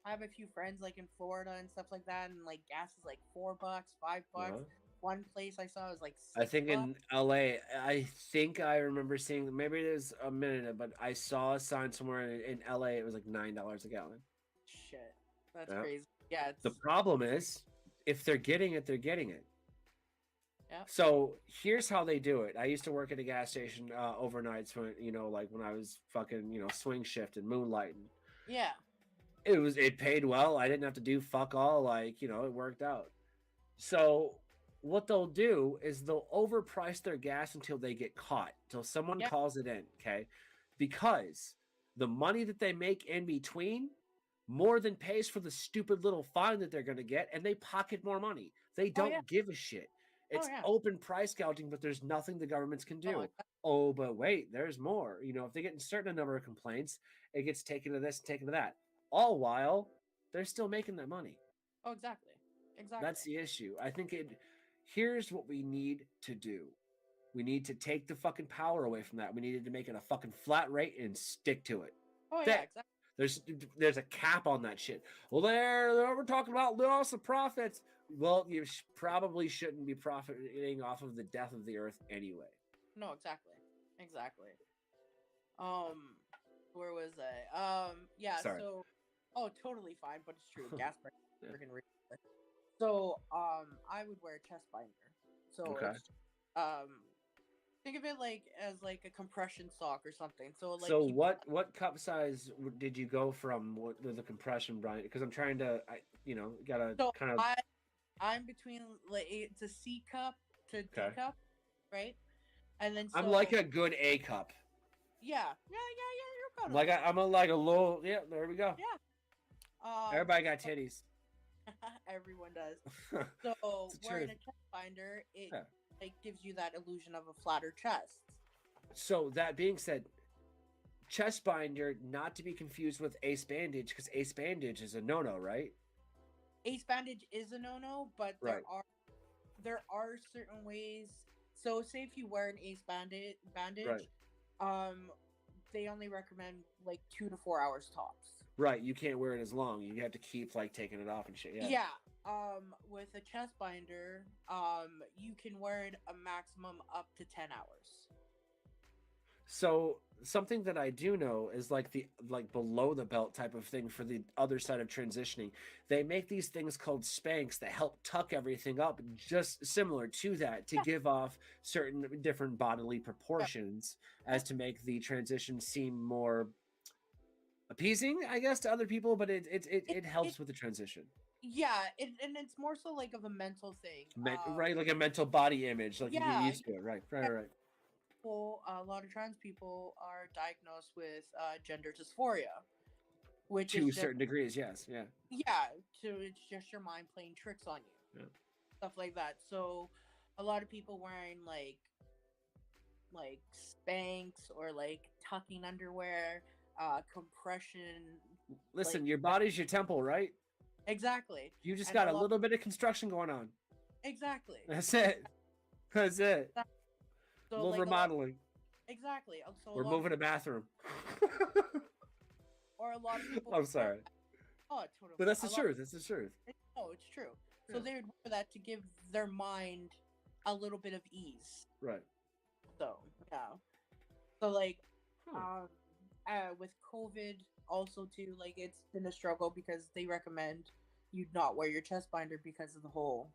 [SPEAKER 3] I have a few friends like in Florida and stuff like that, and like gas is like $4, $5.
[SPEAKER 2] Uh-huh.
[SPEAKER 3] One place I saw was like
[SPEAKER 2] I think
[SPEAKER 3] $6.
[SPEAKER 2] in LA, I think I remember seeing, maybe it was a minute, but I saw a sign somewhere in LA. It was like $9 a gallon.
[SPEAKER 3] Shit, that's
[SPEAKER 2] Yeah.
[SPEAKER 3] crazy. Yeah, it's
[SPEAKER 2] The problem is, if they're getting it, they're getting it.
[SPEAKER 3] Yeah.
[SPEAKER 2] So here's how they do it. I used to work at a gas station overnights when, like when I was fucking, swing shift and moonlighting.
[SPEAKER 3] yeah.
[SPEAKER 2] It paid well. I didn't have to do fuck all. Like, it worked out. So what they'll do is they'll overprice their gas until they get caught, till someone
[SPEAKER 3] Yeah.
[SPEAKER 2] calls it in. Okay. Because the money that they make in between more than pays for the stupid little fine that they're going to get, and they pocket more money. They don't
[SPEAKER 3] yeah.
[SPEAKER 2] give a shit. It's
[SPEAKER 3] yeah.
[SPEAKER 2] open price gouging, but there's nothing the governments can do. Oh, but wait, there's more. If they get a certain number of complaints, it gets taken to this and taken to that. All while they're still making that money.
[SPEAKER 3] Oh, exactly. Exactly.
[SPEAKER 2] That's the issue. I think here's what we need to do. We need to take the fucking power away from that. We needed to make it a fucking flat rate and stick to it.
[SPEAKER 3] Oh yeah, exactly.
[SPEAKER 2] There's a cap on that shit. Well, we're talking about loss of profits. Well, you probably shouldn't be profiting off of the death of the earth anyway.
[SPEAKER 3] No, exactly. Where was I? Yeah.
[SPEAKER 2] Sorry.
[SPEAKER 3] So, totally fine, but it's true. Gas prices are freaking ridiculous. So, I would wear a chest binder. So,
[SPEAKER 2] Okay.
[SPEAKER 3] it's, think of it like as like a compression sock or something. So, like,
[SPEAKER 2] So what cup size did you go from? What the compression, Brian? Because I'm trying to, gotta
[SPEAKER 3] So
[SPEAKER 2] kind of.
[SPEAKER 3] I'm between like it's a C cup to D
[SPEAKER 2] Okay.
[SPEAKER 3] cup, right? And then
[SPEAKER 2] I'm like a good A cup.
[SPEAKER 3] yeah. You're about
[SPEAKER 2] I'm like a low. Yeah, there we go.
[SPEAKER 3] yeah.
[SPEAKER 2] Everybody got titties.
[SPEAKER 3] Everyone does. So
[SPEAKER 2] It's the
[SPEAKER 3] wearing
[SPEAKER 2] truth.
[SPEAKER 3] a chest binder, it
[SPEAKER 2] Yeah.
[SPEAKER 3] like gives you that illusion of a flatter chest.
[SPEAKER 2] So that being said, chest binder not to be confused with ace bandage because ace bandage is a no-no, right?
[SPEAKER 3] Ace bandage is a no-no, but
[SPEAKER 2] Right.
[SPEAKER 3] there are certain ways. So say if you wear an ace
[SPEAKER 2] Right.
[SPEAKER 3] bandage, um, they only recommend like 2 to 4 hours tops.
[SPEAKER 2] Right. You can't wear it as long. You have to keep like taking it off and shit. Yeah.
[SPEAKER 3] Yeah. With a chest binder, you can wear it a maximum up to 10 hours.
[SPEAKER 2] So something that I do know is like the like below the belt type of thing for the other side of transitioning. They make these things called spanks that help tuck everything up, just similar to that, to
[SPEAKER 3] Yeah.
[SPEAKER 2] give off certain different bodily
[SPEAKER 3] Yep.
[SPEAKER 2] proportions as
[SPEAKER 3] Yep.
[SPEAKER 2] to make the transition seem more appeasing, I guess, to other people. But it
[SPEAKER 3] It
[SPEAKER 2] helps with the transition,
[SPEAKER 3] yeah, and it's more so like of a mental thing.
[SPEAKER 2] Right? Like a mental body image, like you get
[SPEAKER 3] Yeah,
[SPEAKER 2] used to it. Right. Right. Right.
[SPEAKER 3] a lot of trans people are diagnosed with gender dysphoria, which is
[SPEAKER 2] To
[SPEAKER 3] just
[SPEAKER 2] certain degrees, yes. Yeah.
[SPEAKER 3] yeah, so it's just your mind playing tricks on you,
[SPEAKER 2] Yeah.
[SPEAKER 3] stuff like that. So a lot of people wearing like Spanx or like tucking underwear, compression, like
[SPEAKER 2] Listen, your body's your temple, right?
[SPEAKER 3] exactly,
[SPEAKER 2] You just
[SPEAKER 3] and
[SPEAKER 2] got
[SPEAKER 3] a
[SPEAKER 2] a
[SPEAKER 3] lot
[SPEAKER 2] little bit of construction going on.
[SPEAKER 3] exactly.
[SPEAKER 2] That's it. That's it. A
[SPEAKER 3] So
[SPEAKER 2] little
[SPEAKER 3] like a lot
[SPEAKER 2] remodeling.
[SPEAKER 3] exactly. So a
[SPEAKER 2] We're
[SPEAKER 3] lot of
[SPEAKER 2] moving a
[SPEAKER 3] people
[SPEAKER 2] bathroom.
[SPEAKER 3] or a lot of people
[SPEAKER 2] I'm
[SPEAKER 3] wear
[SPEAKER 2] sorry.
[SPEAKER 3] oh totally
[SPEAKER 2] But that's
[SPEAKER 3] a
[SPEAKER 2] the
[SPEAKER 3] lot
[SPEAKER 2] truth. That's the truth.
[SPEAKER 3] no, it's true. So
[SPEAKER 2] Yeah.
[SPEAKER 3] they would wear that to give their mind a little bit of ease.
[SPEAKER 2] Right.
[SPEAKER 3] So yeah. So like
[SPEAKER 2] Huh.
[SPEAKER 3] with COVID also too, like it's been a struggle because they recommend you not wear your chest binder because of the whole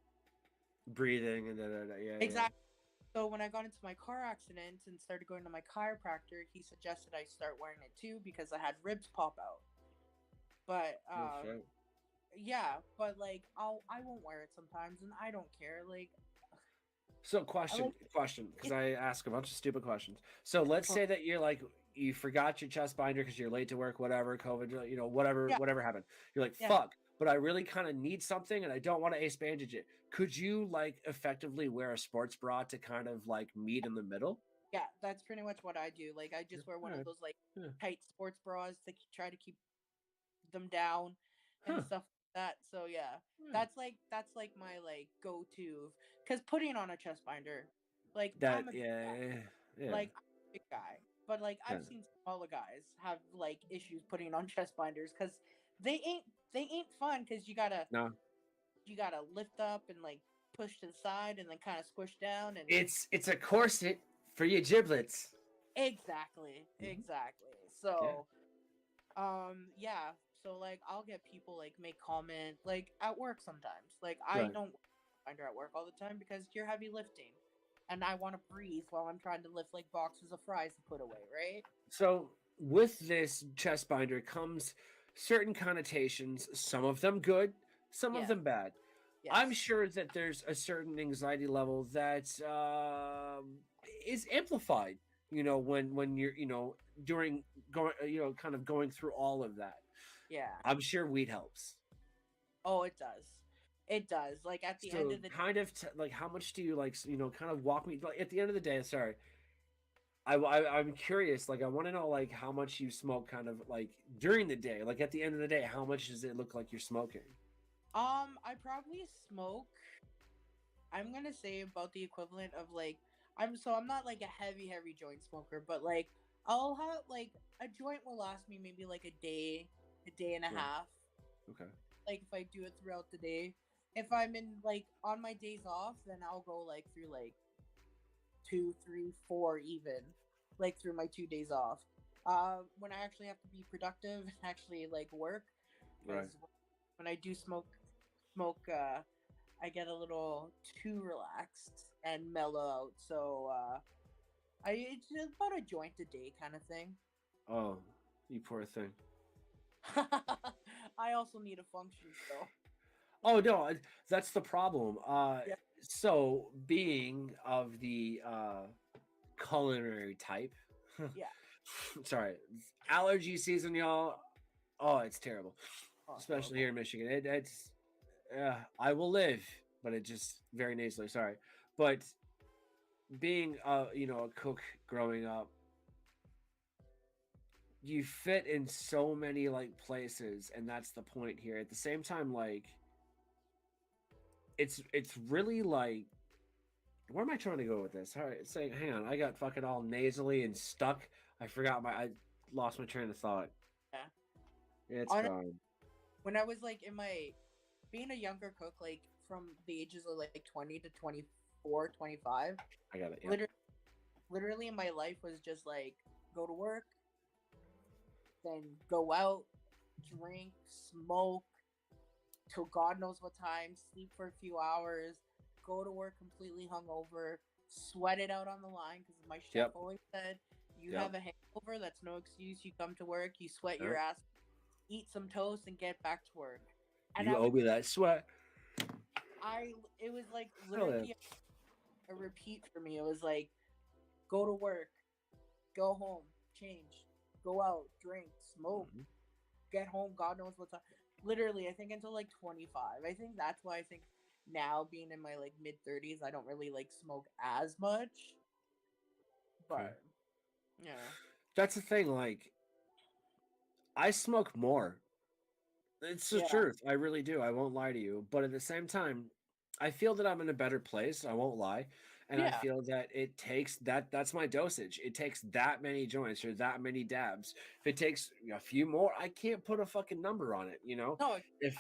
[SPEAKER 2] Breathing and da. Yeah, yeah.
[SPEAKER 3] exactly. So when I got into my car accident and started going to my chiropractor, he suggested I start wearing it too because I had ribs pop out. But
[SPEAKER 2] No shit.
[SPEAKER 3] yeah, but like I won't wear it sometimes and I don't care. Like
[SPEAKER 2] So
[SPEAKER 3] I
[SPEAKER 2] question,
[SPEAKER 3] like
[SPEAKER 2] question, because
[SPEAKER 3] it
[SPEAKER 2] I ask a bunch of stupid questions. So let's say that you're like you forgot your chest binder because you're late to work, whatever, COVID,
[SPEAKER 3] yeah,
[SPEAKER 2] whatever happened. You're like,
[SPEAKER 3] yeah.
[SPEAKER 2] fuck, but I really kind of need something and I don't want to ace bandage it. Could you like effectively wear a sports bra to kind of like meet in the middle?
[SPEAKER 3] Yeah, that's pretty much what I do. Like I
[SPEAKER 2] Yeah.
[SPEAKER 3] just wear
[SPEAKER 2] All
[SPEAKER 3] one of
[SPEAKER 2] right.
[SPEAKER 3] those like
[SPEAKER 2] Yeah.
[SPEAKER 3] tight sports bras to try to keep them down and
[SPEAKER 2] Huh.
[SPEAKER 3] stuff like that. So yeah,
[SPEAKER 2] Yeah.
[SPEAKER 3] that's like my like go to because putting on a chest binder, like
[SPEAKER 2] That
[SPEAKER 3] I'm a big guy,
[SPEAKER 2] yeah, yeah.
[SPEAKER 3] like I'm a big guy, but like
[SPEAKER 2] Yeah.
[SPEAKER 3] I've seen smaller guys have like issues putting on chest binders because they ain't they ain't fun because
[SPEAKER 2] No,
[SPEAKER 3] you gotta lift up and like push to the side and then kind of squish down and
[SPEAKER 2] it's a corset for your giblets.
[SPEAKER 3] exactly
[SPEAKER 2] Mhm.
[SPEAKER 3] exactly.
[SPEAKER 2] Yeah.
[SPEAKER 3] So yeah, so like I'll get people like make comment like at work sometimes. Like I
[SPEAKER 2] Right.
[SPEAKER 3] don't binder at work all the time because you're heavy lifting and I want to breathe while I'm trying to lift like boxes of fries to put away, right?
[SPEAKER 2] So with this chest binder comes certain connotations, some of them good, some of
[SPEAKER 3] Yes.
[SPEAKER 2] them bad. I'm
[SPEAKER 3] Yes.
[SPEAKER 2] sure that there's a certain anxiety level that is amplified, when you're, during going, kind of going through all of that.
[SPEAKER 3] Yeah.
[SPEAKER 2] I'm sure weed helps.
[SPEAKER 3] Oh, it does. It does. Like at the end
[SPEAKER 2] So
[SPEAKER 3] of the
[SPEAKER 2] kind of like how much do you like, kind of walk me like at the end of the day, sorry. I'm curious. Like, I want to know, like, how much you smoke, kind of like during the day. Like, at the end of the day, how much does it look like you're smoking?
[SPEAKER 3] I probably smoke I'm going to say about the equivalent of like I'm not like a heavy joint smoker, but like I'll have like a joint will last me maybe like a day and a
[SPEAKER 2] Right.
[SPEAKER 3] half.
[SPEAKER 2] Okay.
[SPEAKER 3] Like if I do it throughout the day. If I'm in like on my days off, then I'll go like through like two, three, four even, like through my 2 days off. When I actually have to be productive and actually like work, because
[SPEAKER 2] Right.
[SPEAKER 3] when I do smoke, I get a little too relaxed and mellow out. So it's about a joint a day kind of thing.
[SPEAKER 2] Oh, you poor thing.
[SPEAKER 3] I also need a function, so
[SPEAKER 2] Oh no, that's the problem.
[SPEAKER 3] yeah,
[SPEAKER 2] So being of the culinary type,
[SPEAKER 3] yeah.
[SPEAKER 2] sorry, allergy season, y'all. Oh, it's terrible,
[SPEAKER 3] Oh,
[SPEAKER 2] especially
[SPEAKER 3] horrible.
[SPEAKER 2] here in Michigan. I will live, but it just very nasally. Sorry, but being a cook growing up, you fit in so many like places, and that's the point here. At the same time, like it's really like, where am I trying to go with this? All right, saying, hang on, I got fucking all nasally and stuck. I lost my train of thought.
[SPEAKER 3] Yeah.
[SPEAKER 2] It's gone.
[SPEAKER 3] When I was like in my being a younger cook, like from the ages of like 20 to 24, 25,
[SPEAKER 2] I got it. Yeah.
[SPEAKER 3] literally my life was just like go to work, then go out, drink, smoke till God knows what time, sleep for a few hours, go to work completely hungover, sweat it out on the line because my chef
[SPEAKER 2] Yep.
[SPEAKER 3] always said, you
[SPEAKER 2] Yep.
[SPEAKER 3] have a hangover, that's no excuse. You come to work, you sweat your
[SPEAKER 2] Yep.
[SPEAKER 3] ass, eat some toast, and get back to work. And
[SPEAKER 2] You
[SPEAKER 3] I
[SPEAKER 2] owe
[SPEAKER 3] would,
[SPEAKER 2] me that sweat.
[SPEAKER 3] it was like
[SPEAKER 2] Hell yeah.
[SPEAKER 3] literally a repeat for me. It was like go to work, go home, change, go out, drink, smoke,
[SPEAKER 2] Mhm.
[SPEAKER 3] get home, God knows what time. Literally, I think until like 25. I think that's why I think now being in my like mid 30s, I don't really like smoke as much. But
[SPEAKER 2] Okay.
[SPEAKER 3] yeah.
[SPEAKER 2] That's the thing. Like, I smoke more. It's the
[SPEAKER 3] Yeah.
[SPEAKER 2] truth. I really do. I won't lie to you. But at the same time, I feel that I'm in a better place. I won't lie. And I
[SPEAKER 3] Yeah.
[SPEAKER 2] feel that it takes that's my dosage. It takes that many joints or that many dabs. If it takes a few more, I can't put a fucking number on it, you know?
[SPEAKER 3] No,
[SPEAKER 2] If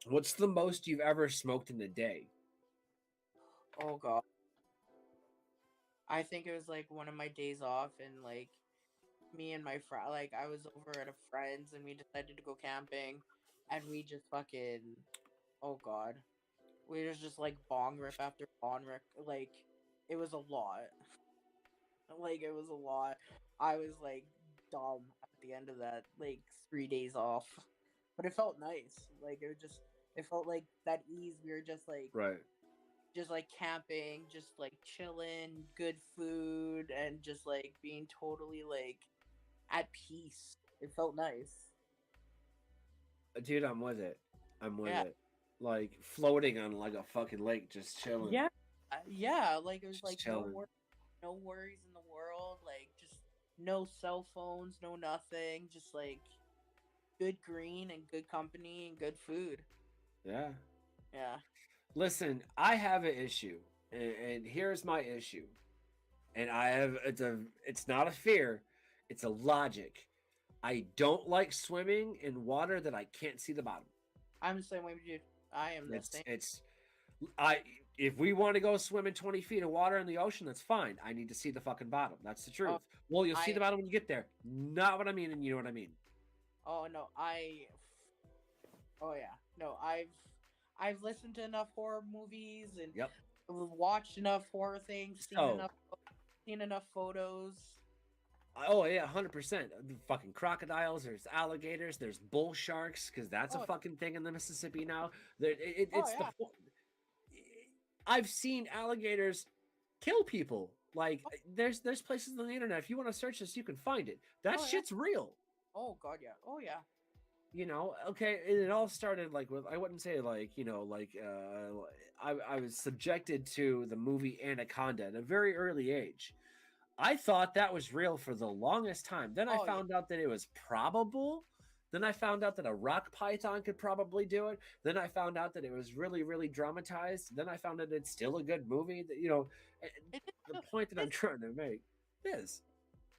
[SPEAKER 2] What's the most you've ever smoked in a day?
[SPEAKER 3] oh god. I think it was like one of my days off and like me and my friend, like I was over at a friend's and we decided to go camping and we just fucking, oh god. We was just like bong rip after bong rip. Like it was a lot. Like it was a lot. I was like dumb at the end of that, like 3 days off. But it felt nice. Like it felt like that ease. We were
[SPEAKER 2] Right.
[SPEAKER 3] just like camping, just like chilling, good food, and just like being totally like at peace. It felt nice.
[SPEAKER 2] Dude, I'm with it. I'm with
[SPEAKER 3] Yeah.
[SPEAKER 2] it. Like floating on like a fucking lake, just chilling.
[SPEAKER 3] Yeah. Yeah. Like it was
[SPEAKER 2] Just
[SPEAKER 3] like
[SPEAKER 2] chilling.
[SPEAKER 3] no worries in the world. Like just no cell phones, no nothing. Just like good green and good company and good food.
[SPEAKER 2] Yeah.
[SPEAKER 3] Yeah.
[SPEAKER 2] Listen, I have an issue, and here's my issue. And it's not a fear, it's a logic. I don't like swimming in water that I can't see the bottom.
[SPEAKER 3] I'm the same way with you. I am the same.
[SPEAKER 2] It's I If we want to go swim in 20 feet of water in the ocean, that's fine. I need to see the fucking bottom. That's the truth.
[SPEAKER 3] Oh,
[SPEAKER 2] Well, you'll see
[SPEAKER 3] I
[SPEAKER 2] the bottom when you get there. Not what I mean, and you know what I mean.
[SPEAKER 3] oh no, oh yeah. No, I've listened to enough horror movies and
[SPEAKER 2] Yep.
[SPEAKER 3] watched enough horror things,
[SPEAKER 2] So,
[SPEAKER 3] seen enough photos.
[SPEAKER 2] oh yeah, 100%. The fucking crocodiles. There's alligators. There's bull sharks because that's a
[SPEAKER 3] Oh,
[SPEAKER 2] fucking thing in the Mississippi now. It's
[SPEAKER 3] yeah.
[SPEAKER 2] I've seen alligators kill people. Like
[SPEAKER 3] Oh,
[SPEAKER 2] there's places on the internet. If you want to search this, you can find it. That
[SPEAKER 3] oh yeah.
[SPEAKER 2] shit's real.
[SPEAKER 3] Oh god, yeah. Oh yeah.
[SPEAKER 2] You know, okay, and it all started like with, I wouldn't say like, I was subjected to the movie Anaconda at a very early age. I thought that was real for the longest time. Then I
[SPEAKER 3] Oh yeah.
[SPEAKER 2] found out that it was probable. Then I found out that a rock python could probably do it. Then I found out that it was really, really dramatized. Then I found out it's still a good movie. That,
[SPEAKER 3] It is.
[SPEAKER 2] the
[SPEAKER 3] No,
[SPEAKER 2] point that I'm
[SPEAKER 3] it's,
[SPEAKER 2] trying to make is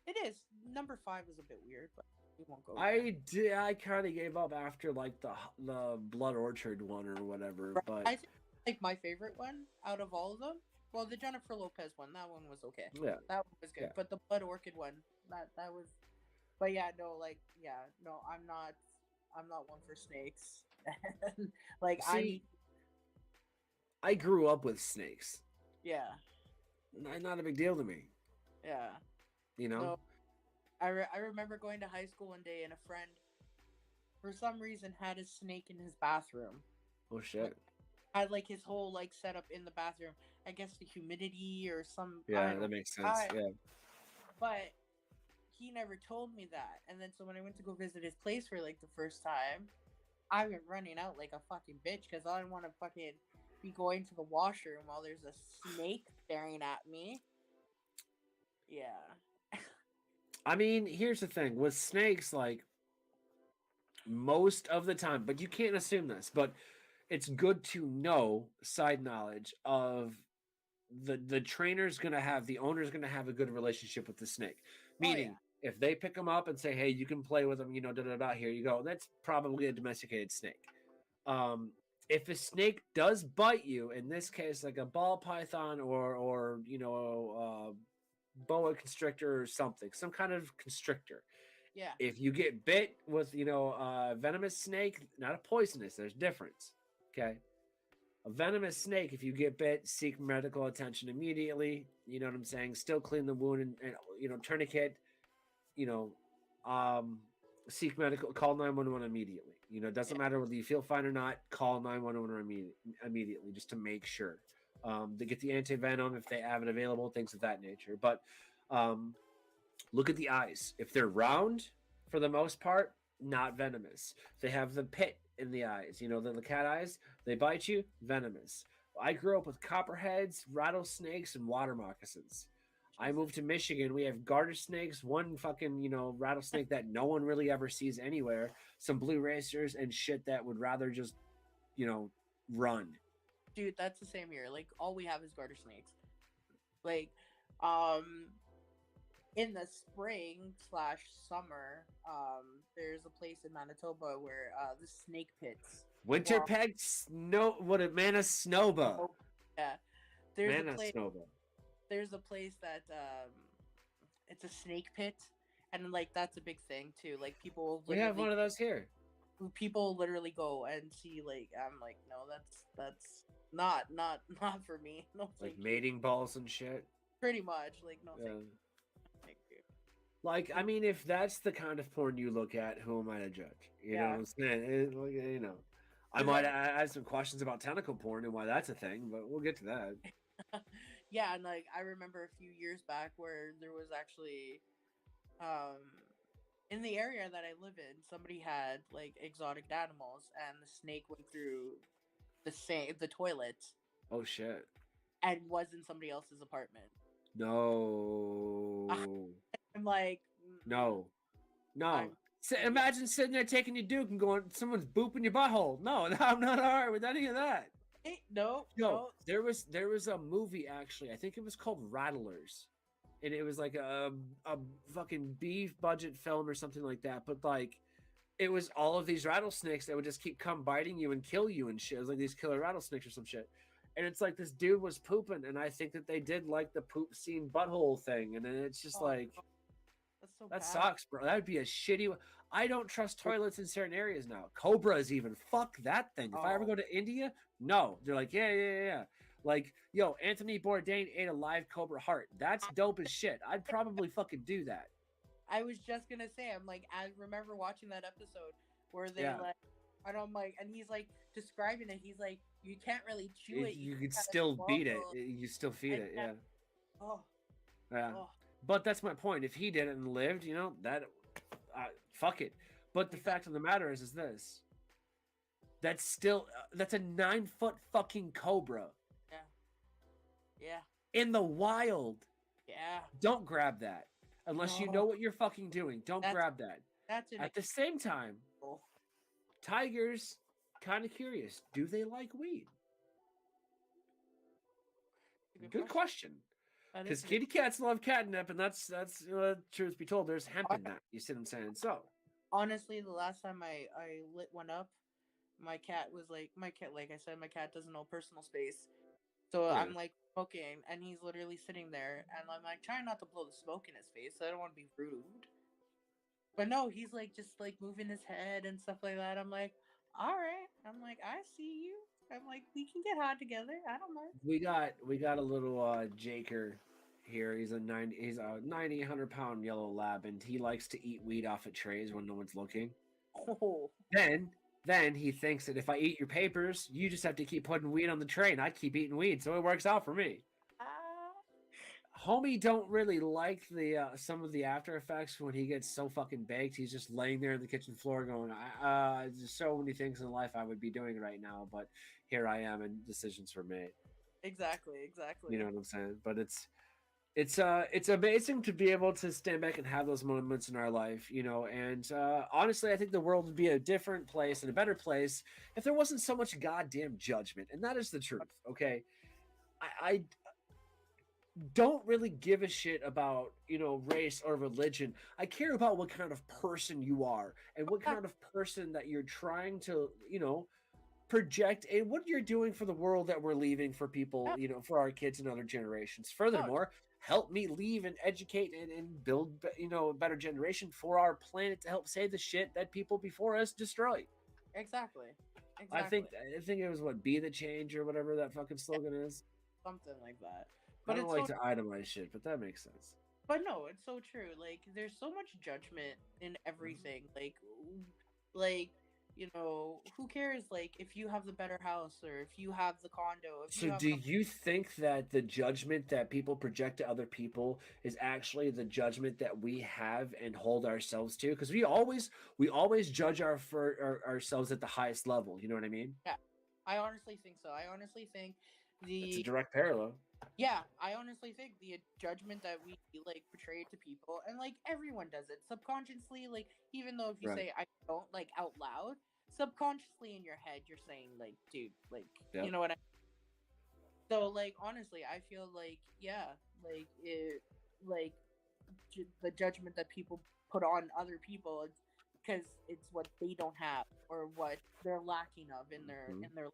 [SPEAKER 3] it is. Number 5 is a bit weird, but we won't go there.
[SPEAKER 2] I kind of gave up after like the Blood Orchard one or whatever.
[SPEAKER 3] Right.
[SPEAKER 2] But
[SPEAKER 3] I think like my favorite one out of all of them. Well, the Jennifer Lopez one, that one was okay.
[SPEAKER 2] yeah,
[SPEAKER 3] That one was good.
[SPEAKER 2] yeah.
[SPEAKER 3] But the Blood Orchid one, that was. But yeah, no, like yeah, no, I'm not one for snakes. Like
[SPEAKER 2] See, I grew up with snakes.
[SPEAKER 3] yeah,
[SPEAKER 2] Not a big deal to me.
[SPEAKER 3] yeah.
[SPEAKER 2] You know.
[SPEAKER 3] No, I remember going to high school one day and a friend, for some reason, had a snake in his bathroom.
[SPEAKER 2] Oh shit.
[SPEAKER 3] Had like his whole like setup in the bathroom. I guess the humidity or some. I
[SPEAKER 2] Yeah,
[SPEAKER 3] don't
[SPEAKER 2] that
[SPEAKER 3] know.
[SPEAKER 2] makes sense.
[SPEAKER 3] I,
[SPEAKER 2] Yeah.
[SPEAKER 3] but he never told me that. And then so when I went to go visit his place for like the first time, I've been running out like a fucking bitch because I don't want to fucking be going to the washroom while there's a snake staring at me. Yeah.
[SPEAKER 2] I mean, here's the thing with snakes, like most of the time, but you can't assume this, but it's good to know side knowledge of the trainer's gonna have the owner's gonna have a good relationship with the snake.
[SPEAKER 3] Oh yeah.
[SPEAKER 2] Meaning if they pick them up and say, hey, you can play with them, you know, da da da, here you go, that's probably a domesticated snake. If a snake does bite you, in this case, like a ball python or you know, boa constrictor or something, some kind of constrictor.
[SPEAKER 3] Yeah.
[SPEAKER 2] If you get bit with, you know, venomous snake, not a poisonous, there's difference. Okay. A venomous snake, if you get bit, seek medical attention immediately. You know what I'm saying? Still clean the wound and you know, tourniquet, you know, seek medical, call 911 immediately. You know, it doesn't matter whether you feel fine or not, call 911 immediately just to make sure. They get the anti-venom if they have it available, things of that nature. But look at the eyes. If they're round, for the most part, not venomous. They have the pit in the eyes, you know, the cat eyes, they bite you, venomous. I grew up with copperheads, rattlesnakes, and water moccasins. I moved to Michigan. We have garter snakes, one fucking, you know, rattlesnake that no one really ever sees anywhere, some blue racers, and shit that would rather just, you know, run.
[SPEAKER 3] Dude, that's the same here. Like, all we have is garter snakes. Like, in the spring slash summer, there's a place in Manitoba where the snake pits.
[SPEAKER 2] Winter peg snow, what a Manasnoba.
[SPEAKER 3] Oh, yeah, there's a place.
[SPEAKER 2] Manasnoba.
[SPEAKER 3] There's a place that it's a snake pit, and like that's a big thing too. Like people.
[SPEAKER 2] We have one of those here.
[SPEAKER 3] People literally go and see. Like I'm like, no, that's not for me. No,
[SPEAKER 2] like mating balls and shit.
[SPEAKER 3] Pretty much, like no.
[SPEAKER 2] Yeah.
[SPEAKER 3] Thank you.
[SPEAKER 2] Like, I mean, if that's the kind of porn you look at, who am I to judge? You know what I'm saying? Like, you know, I might add some questions about tentacle porn and why that's a thing, but we'll get to that.
[SPEAKER 3] Yeah, and like I remember a few years back where there was actually, in the area that I live in, somebody had like exotic animals, and the snake went through the toilet.
[SPEAKER 2] Oh shit!
[SPEAKER 3] And was in somebody else's apartment.
[SPEAKER 2] No.
[SPEAKER 3] I'm like,
[SPEAKER 2] no. Imagine sitting there taking your Duke and going, someone's booping your butthole. No, I'm not alright with any of that.
[SPEAKER 3] No.
[SPEAKER 2] There was a movie actually. I think it was called Rattlers, and it was like a fucking B budget film or something like that. But like, it was all of these rattlesnakes that would just keep biting you and kill you and shit. It was like these killer rattlesnakes or some shit. And it's like this dude was pooping, and I think that they did like the poop scene butthole thing, and then it's just like, that sucks, bro. That would be a shitty. I don't trust toilets in certain areas now. Cobras, even, fuck that thing. If I ever go to India, no, they're like, yeah. Like, yo, Anthony Bourdain ate a live cobra heart. That's dope as shit. I'd probably fucking do that.
[SPEAKER 3] I was just gonna say, I'm like, I remember watching that episode where they like, and I'm like, and he's like describing it. He's like, you can't really chew it.
[SPEAKER 2] You could still beat it. You still feed it, yeah.
[SPEAKER 3] Oh.
[SPEAKER 2] Yeah. Oh. But that's my point. If he did it and lived, you know, that fuck it. But the fact of the matter is this: that's still that's a 9-foot fucking cobra.
[SPEAKER 3] Yeah.
[SPEAKER 2] In the wild.
[SPEAKER 3] Yeah.
[SPEAKER 2] Don't grab that unless you know what you're fucking doing. Don't grab that.
[SPEAKER 3] That's
[SPEAKER 2] at the same time. Tigers, kind of curious. Do they like weed? Good question. Because kitty cats love catnip, and that's truth be told, there's hemp in that. You see what I'm saying? So
[SPEAKER 3] honestly, the last time I lit one up, my cat was like, like I said, my cat doesn't know personal space. So I'm like smoking, and he's literally sitting there, and I'm like trying not to blow the smoke in his face. So I don't want to be rude. But no, he's like just like moving his head and stuff like that. I'm like, all right. I'm like, I see you. I'm like, we can get hot together. I don't mind.
[SPEAKER 2] We got a little Jaker here. He's a 90, 100-pound yellow lab, and he likes to eat weed off of trays when no one's looking.
[SPEAKER 3] Oh.
[SPEAKER 2] Then he thinks that if I eat your papers, you just have to keep putting weed on the tray, and I keep eating weed, so it works out for me. Homie don't really like the some of the after effects when he gets so fucking baked. He's just laying there on the kitchen floor going, there's so many things in life I would be doing right now, but here I am and decisions were made.
[SPEAKER 3] Exactly,
[SPEAKER 2] You know
[SPEAKER 3] exactly.
[SPEAKER 2] what I'm saying? But it's amazing to be able to stand back and have those moments in our life, you know. And honestly, I think the world would be a different place and a better place if there wasn't so much goddamn judgment. And that is the truth. Okay, I don't really give a shit about, you know, race or religion. I care about what kind of person you are and what kind of person that you're trying to, you know, project, and what you're doing for the world that we're leaving for people,
[SPEAKER 3] Yeah,
[SPEAKER 2] you know, for our kids and other generations.
[SPEAKER 3] no,
[SPEAKER 2] Furthermore, help me leave and educate and build, you know, a better generation for our planet to help save the shit that people before us destroyed.
[SPEAKER 3] exactly,
[SPEAKER 2] I think
[SPEAKER 3] exactly.
[SPEAKER 2] I think it was what, be the change or whatever that fucking
[SPEAKER 3] Yeah,
[SPEAKER 2] slogan is.
[SPEAKER 3] something like that.
[SPEAKER 2] I
[SPEAKER 3] But
[SPEAKER 2] don't
[SPEAKER 3] it's
[SPEAKER 2] like
[SPEAKER 3] so,
[SPEAKER 2] to itemize shit, but that makes sense.
[SPEAKER 3] but no, it's so true. Like, there's so much judgment in
[SPEAKER 2] Mhm.
[SPEAKER 3] everything. Like, who cares? Like, if you have the better house, or if you have the condo, if you
[SPEAKER 2] So,
[SPEAKER 3] have
[SPEAKER 2] do
[SPEAKER 3] the
[SPEAKER 2] you think that the judgment that people project to other people is actually the judgment that we have and hold ourselves to? Because we always judge ourselves at the highest level. You know what I mean?
[SPEAKER 3] yeah, I honestly think so. I honestly think
[SPEAKER 2] It's a
[SPEAKER 3] the
[SPEAKER 2] direct parallel.
[SPEAKER 3] Yeah, I honestly think the judgment that we like portray to people, and like everyone does it subconsciously. Like, even though if you
[SPEAKER 2] Right.
[SPEAKER 3] say I don't, like, out loud, subconsciously in your head you're saying, like, dude, like, you
[SPEAKER 2] Yep.
[SPEAKER 3] know what I. So, like, honestly, I feel like, yeah, like it, like the judgment that people put on other people is because it's what they don't have or what they're lacking of in their
[SPEAKER 2] Mhm.
[SPEAKER 3] in their.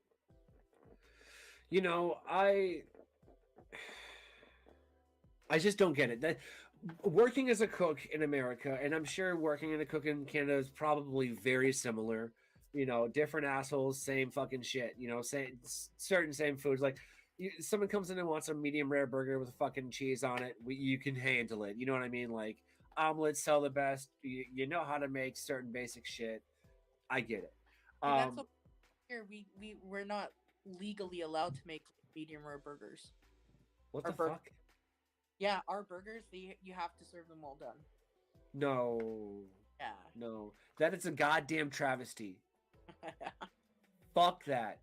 [SPEAKER 2] You know, I just don't get it. That working as a cook in America, and I'm sure working in a cook in Canada is probably very similar. You know, different assholes, same fucking shit. You know, same certain same foods. Like, someone comes in and wants a medium rare burger with fucking cheese on it, you can handle it. You know what I mean? Like, omelets sell the best. You know how to make certain basic shit. I get it.
[SPEAKER 3] See, that's
[SPEAKER 2] Um,
[SPEAKER 3] what here we're not legally allowed to make medium rare burgers.
[SPEAKER 2] what
[SPEAKER 3] Our
[SPEAKER 2] the
[SPEAKER 3] burger,
[SPEAKER 2] fuck?
[SPEAKER 3] yeah, our burgers, you have to serve them all done.
[SPEAKER 2] No,
[SPEAKER 3] Yeah,
[SPEAKER 2] no, that is a goddamn travesty. Fuck that.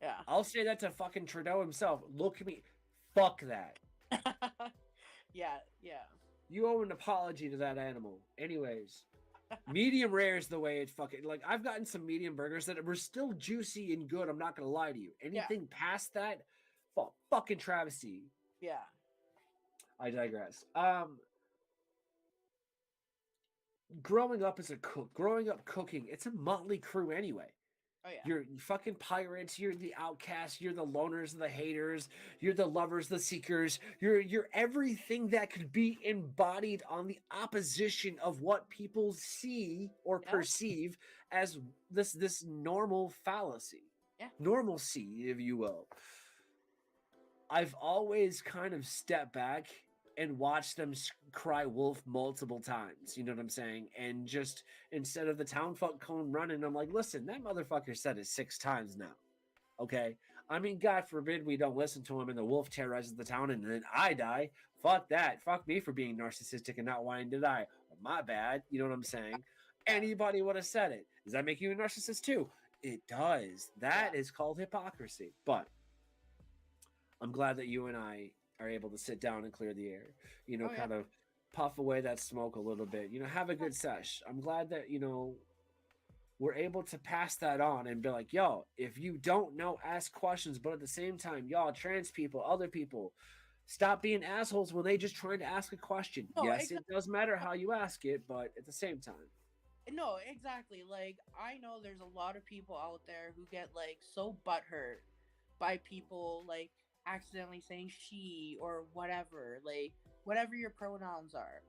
[SPEAKER 3] yeah,
[SPEAKER 2] I'll say that to fucking Trudeau himself. Look at me. Fuck that.
[SPEAKER 3] yeah, yeah.
[SPEAKER 2] You owe an apology to that animal. Anyways, medium rare is the way it fucking, like, I've gotten some medium burgers that were still juicy and good. I'm not gonna lie to you.
[SPEAKER 3] Yeah,
[SPEAKER 2] Anything past that, fucking travesty.
[SPEAKER 3] yeah.
[SPEAKER 2] I digress. Growing up as a cook, growing up cooking, it's a motley crew anyway.
[SPEAKER 3] Oh yeah,
[SPEAKER 2] You're fucking pirates. You're the outcasts. You're the loners, the haters. You're the lovers, the seekers. You're everything that could be embodied on the opposition of what people see or
[SPEAKER 3] yeah,
[SPEAKER 2] perceive as this normal fallacy,
[SPEAKER 3] yeah.
[SPEAKER 2] normalcy, if you will. I've always kind of stepped back and watched them cry wolf multiple times. You know what I'm saying? And just, instead of the town folk come running, I'm like, listen, that motherfucker said it 6 times now. Okay. I mean, God forbid we don't listen to him and the wolf terrorizes the town and then I die. Fuck that. Fuck me for being narcissistic and not wanting to die. My bad. You know what I'm saying?
[SPEAKER 3] Yeah,
[SPEAKER 2] Anybody would have said it. Does that make you a narcissist too? It does.
[SPEAKER 3] yeah.
[SPEAKER 2] That is called hypocrisy. But I'm glad that you and I are able to sit down and clear the air, you know,
[SPEAKER 3] Oh yeah.
[SPEAKER 2] kind of puff away that smoke a little bit, you know, have a good sesh. I'm glad that, you know, we're able to pass that on and be like, yo, if you don't know, ask questions. But at the same time, y'all, trans people, other people, stop being assholes when they just trying to ask a question.
[SPEAKER 3] No,
[SPEAKER 2] Yes, it
[SPEAKER 3] exactly.
[SPEAKER 2] does matter how you ask it, but at the same time,
[SPEAKER 3] No, exactly. Like, I know there's a lot of people out there who get like so butthurt by people like accidentally saying she or whatever, like whatever your pronouns are.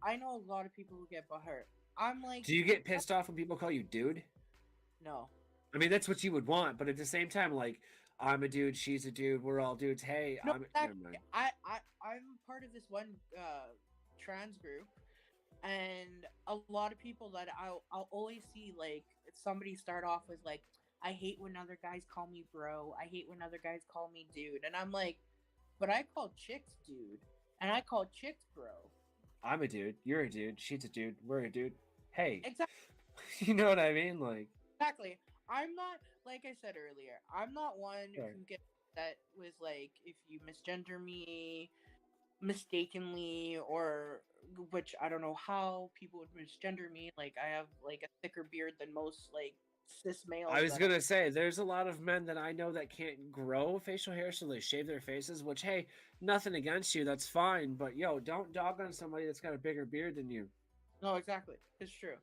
[SPEAKER 3] I know a lot of people who get butthurt. I'm like,
[SPEAKER 2] do you get pissed off when people call you dude?
[SPEAKER 3] no,
[SPEAKER 2] I mean, that's what you would want, but at the same time, like, I'm a dude, she's a dude, we're all dudes. Hey,
[SPEAKER 3] no.
[SPEAKER 2] never
[SPEAKER 3] Exactly.
[SPEAKER 2] mind.
[SPEAKER 3] I'm part of this one trans group, and a lot of people that I'll always see, like, somebody start off with like, I hate when other guys call me bro. I hate when other guys call me dude, and I'm like, but I call chicks dude, and I call chicks bro.
[SPEAKER 2] I'm a dude. You're a dude. She's a dude. We're a dude. Hey,
[SPEAKER 3] Exactly.
[SPEAKER 2] you know what I mean? Like,
[SPEAKER 3] Exactly. I'm not, like I said earlier, I'm not one
[SPEAKER 2] Right.
[SPEAKER 3] who gets upset with like if you misgender me mistakenly, or which I don't know how people would misgender me. Like I have like a thicker beard than most like cis males.
[SPEAKER 2] I was
[SPEAKER 3] that
[SPEAKER 2] gonna say, there's a lot of men that I know that can't grow facial hair, so they shave their faces. Which, hey, nothing against you, that's fine. But yo, don't dog on somebody that's got a bigger beard than you,
[SPEAKER 3] No, exactly. It's true.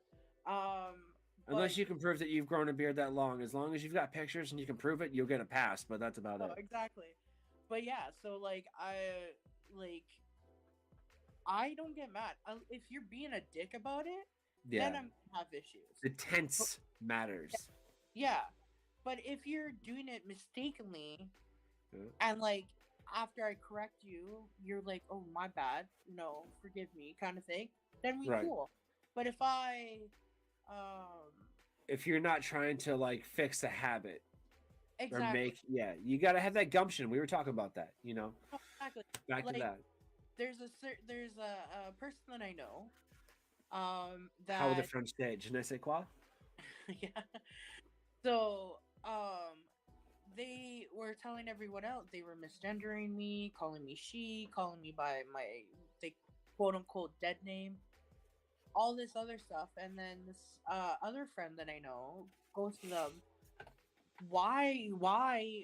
[SPEAKER 2] unless
[SPEAKER 3] But
[SPEAKER 2] you can prove that you've grown a beard that long. As long as you've got pictures and you can prove it, you'll get a pass. But that's about
[SPEAKER 3] no,
[SPEAKER 2] it.
[SPEAKER 3] exactly. But yeah, so like I don't get mad. If you're being a dick about it,
[SPEAKER 2] Yeah,
[SPEAKER 3] then I'm gonna have issues.
[SPEAKER 2] the tense matters.
[SPEAKER 3] Yeah. But if you're doing it mistakenly,
[SPEAKER 2] Yeah.
[SPEAKER 3] and like after I correct you, you're like, "Oh, my bad. No, forgive me," kind of thing. Then we
[SPEAKER 2] Right.
[SPEAKER 3] cool. But if I um
[SPEAKER 2] If you're not trying to like fix a habit or
[SPEAKER 3] exactly.
[SPEAKER 2] make, yeah, you gotta have that gumption. We were talking about that, you know.
[SPEAKER 3] No, exactly.
[SPEAKER 2] Back to
[SPEAKER 3] Like
[SPEAKER 2] that.
[SPEAKER 3] there's a person that I know
[SPEAKER 2] How would the
[SPEAKER 3] that
[SPEAKER 2] French say? Je ne sais quoi?
[SPEAKER 3] yeah. So they were telling everyone else they were misgendering me, calling me she, calling me by my they quote unquote dead name, all this other stuff, and then this other friend that I know goes to them, why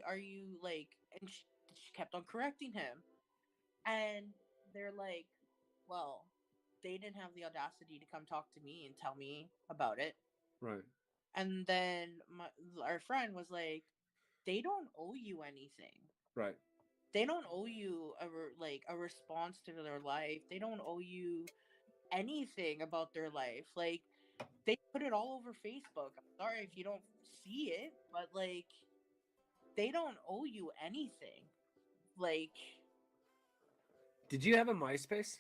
[SPEAKER 3] are you like, and she kept on correcting him, and they're like, well, they didn't have the audacity to come talk to me and tell me about it.
[SPEAKER 2] Right.
[SPEAKER 3] And then our friend was like, they don't owe you anything.
[SPEAKER 2] Right.
[SPEAKER 3] They don't owe you a response to their life. They don't owe you anything about their life. Like they put it all over Facebook. I'm sorry if you don't see it, but like they don't owe you anything. Like
[SPEAKER 2] Did you have a MySpace?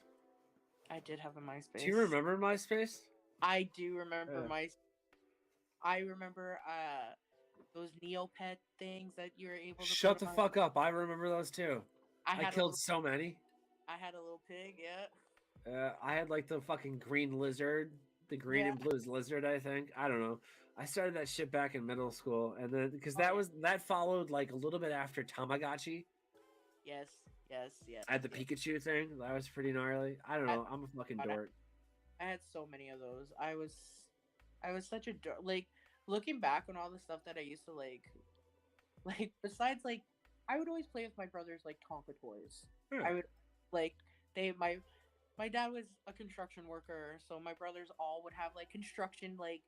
[SPEAKER 3] I did have a MySpace.
[SPEAKER 2] Do you remember MySpace?
[SPEAKER 3] I do remember
[SPEAKER 2] Yeah.
[SPEAKER 3] I remember those Neopet things that you were able to
[SPEAKER 2] Shut
[SPEAKER 3] put
[SPEAKER 2] the
[SPEAKER 3] on.
[SPEAKER 2] fuck up. I remember those too. I
[SPEAKER 3] had a
[SPEAKER 2] killed
[SPEAKER 3] little,
[SPEAKER 2] so many.
[SPEAKER 3] I had a little pig, yeah.
[SPEAKER 2] I had like the fucking green lizard, the green
[SPEAKER 3] Yeah.
[SPEAKER 2] and blues lizard, I think. I don't know. I started that shit back in middle school, and then because
[SPEAKER 3] Oh, yeah.
[SPEAKER 2] that followed like a little bit after Tamagotchi.
[SPEAKER 3] Yes.
[SPEAKER 2] I had the Pikachu thing. That was pretty gnarly. I don't know. I'm a fucking
[SPEAKER 3] God,
[SPEAKER 2] dork.
[SPEAKER 3] I had so many of those. I was such a like looking back on all the stuff that I used to like besides like I would always play with my brothers like Tonka toys.
[SPEAKER 2] Yeah.
[SPEAKER 3] I would like my dad was a construction worker, so my brothers all would have like construction like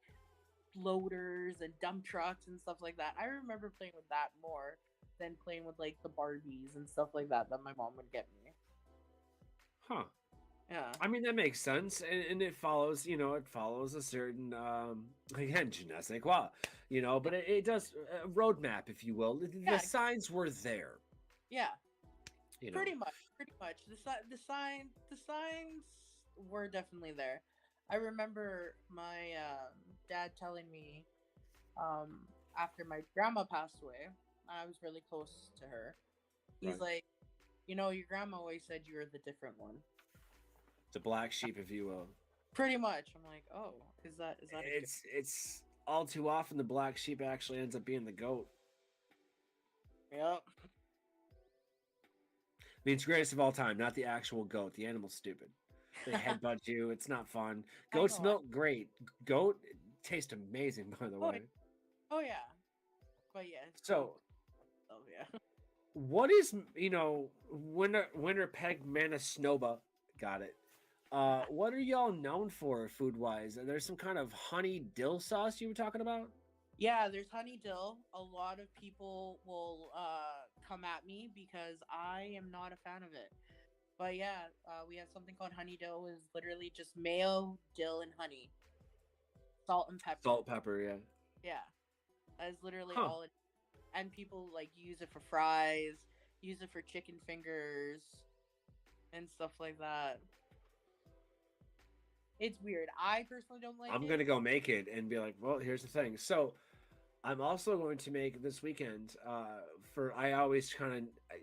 [SPEAKER 3] loaders and dump trucks and stuff like that. I remember playing with that more than playing with like the Barbies and stuff like that my mom would get me.
[SPEAKER 2] Huh.
[SPEAKER 3] Yeah.
[SPEAKER 2] I mean, that makes sense, and it follows, it follows a certain, again, je ne sais quoi, but it does a roadmap, if you will. The signs were there.
[SPEAKER 3] Yeah.
[SPEAKER 2] You know.
[SPEAKER 3] Pretty much. The signs were definitely there. I remember my dad telling me after my grandma passed away, I was really close to her. He's like, your grandma always said you were the different one.
[SPEAKER 2] The black sheep, if you will.
[SPEAKER 3] Pretty much. I'm like, oh, is that
[SPEAKER 2] it's all too often the black sheep actually ends up being the goat.
[SPEAKER 3] Yep.
[SPEAKER 2] Means greatest of all time, not the actual goat. The animal's stupid. They headbutt you. It's not fun. Goat's milk, great. Goat tastes amazing, by the way.
[SPEAKER 3] Oh yeah. But yeah.
[SPEAKER 2] So.
[SPEAKER 3] Oh yeah.
[SPEAKER 2] What is Winter Peg Manasnoba? Got it. What are y'all known for food wise? There's some kind of honey dill sauce you were talking about?
[SPEAKER 3] Yeah, there's honey dill. A lot of people will come at me because I am not a fan of it. But yeah, we have something called honey dill. Is literally just mayo, dill, and honey, salt and pepper.
[SPEAKER 2] Salt, pepper, yeah.
[SPEAKER 3] Yeah, that is literally all it. And people like use it for fries, use it for chicken fingers, and stuff like that. It's weird. I personally don't like it.
[SPEAKER 2] I'm gonna go make it and be like, well, here's the thing. So I'm also going to make this weekend I always kind of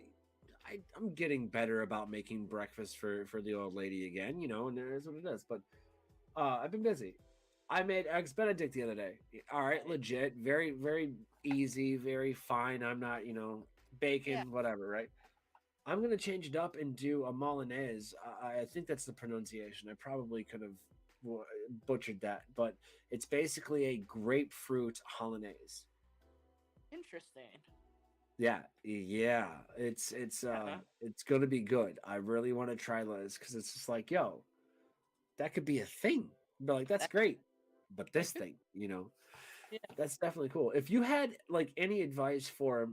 [SPEAKER 2] I I'm getting better about making breakfast for the old lady again, you know, and it is what it is. But I've been busy. I made eggs Benedict the other day. All right, legit, very very easy, very fine. I'm not, you know,
[SPEAKER 3] Yeah.
[SPEAKER 2] bacon, whatever, right? I'm gonna change it up and do a Milanese. I think that's the pronunciation. I probably could have butchered that, but it's basically a grapefruit hollandaise.
[SPEAKER 3] Interesting.
[SPEAKER 2] Yeah, yeah, it's gonna be good. I really want to try this because it's just like, yo, that could be a thing. But like, that's
[SPEAKER 3] That,
[SPEAKER 2] great. But
[SPEAKER 3] that
[SPEAKER 2] this
[SPEAKER 3] could,
[SPEAKER 2] thing, you know,
[SPEAKER 3] yeah.
[SPEAKER 2] that's definitely cool. If you had like any advice for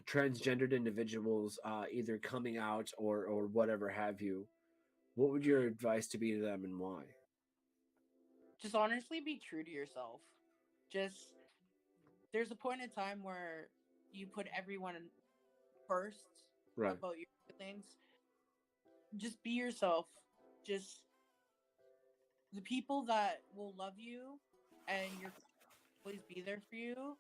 [SPEAKER 2] transgendered individuals, either coming out or whatever have you, what would your advice to be to them and why?
[SPEAKER 3] Just honestly be true to yourself. Just there's a point in time where you put everyone first
[SPEAKER 2] Right,
[SPEAKER 3] about your feelings. Just be yourself. Just the people that will love you and you're always be there for you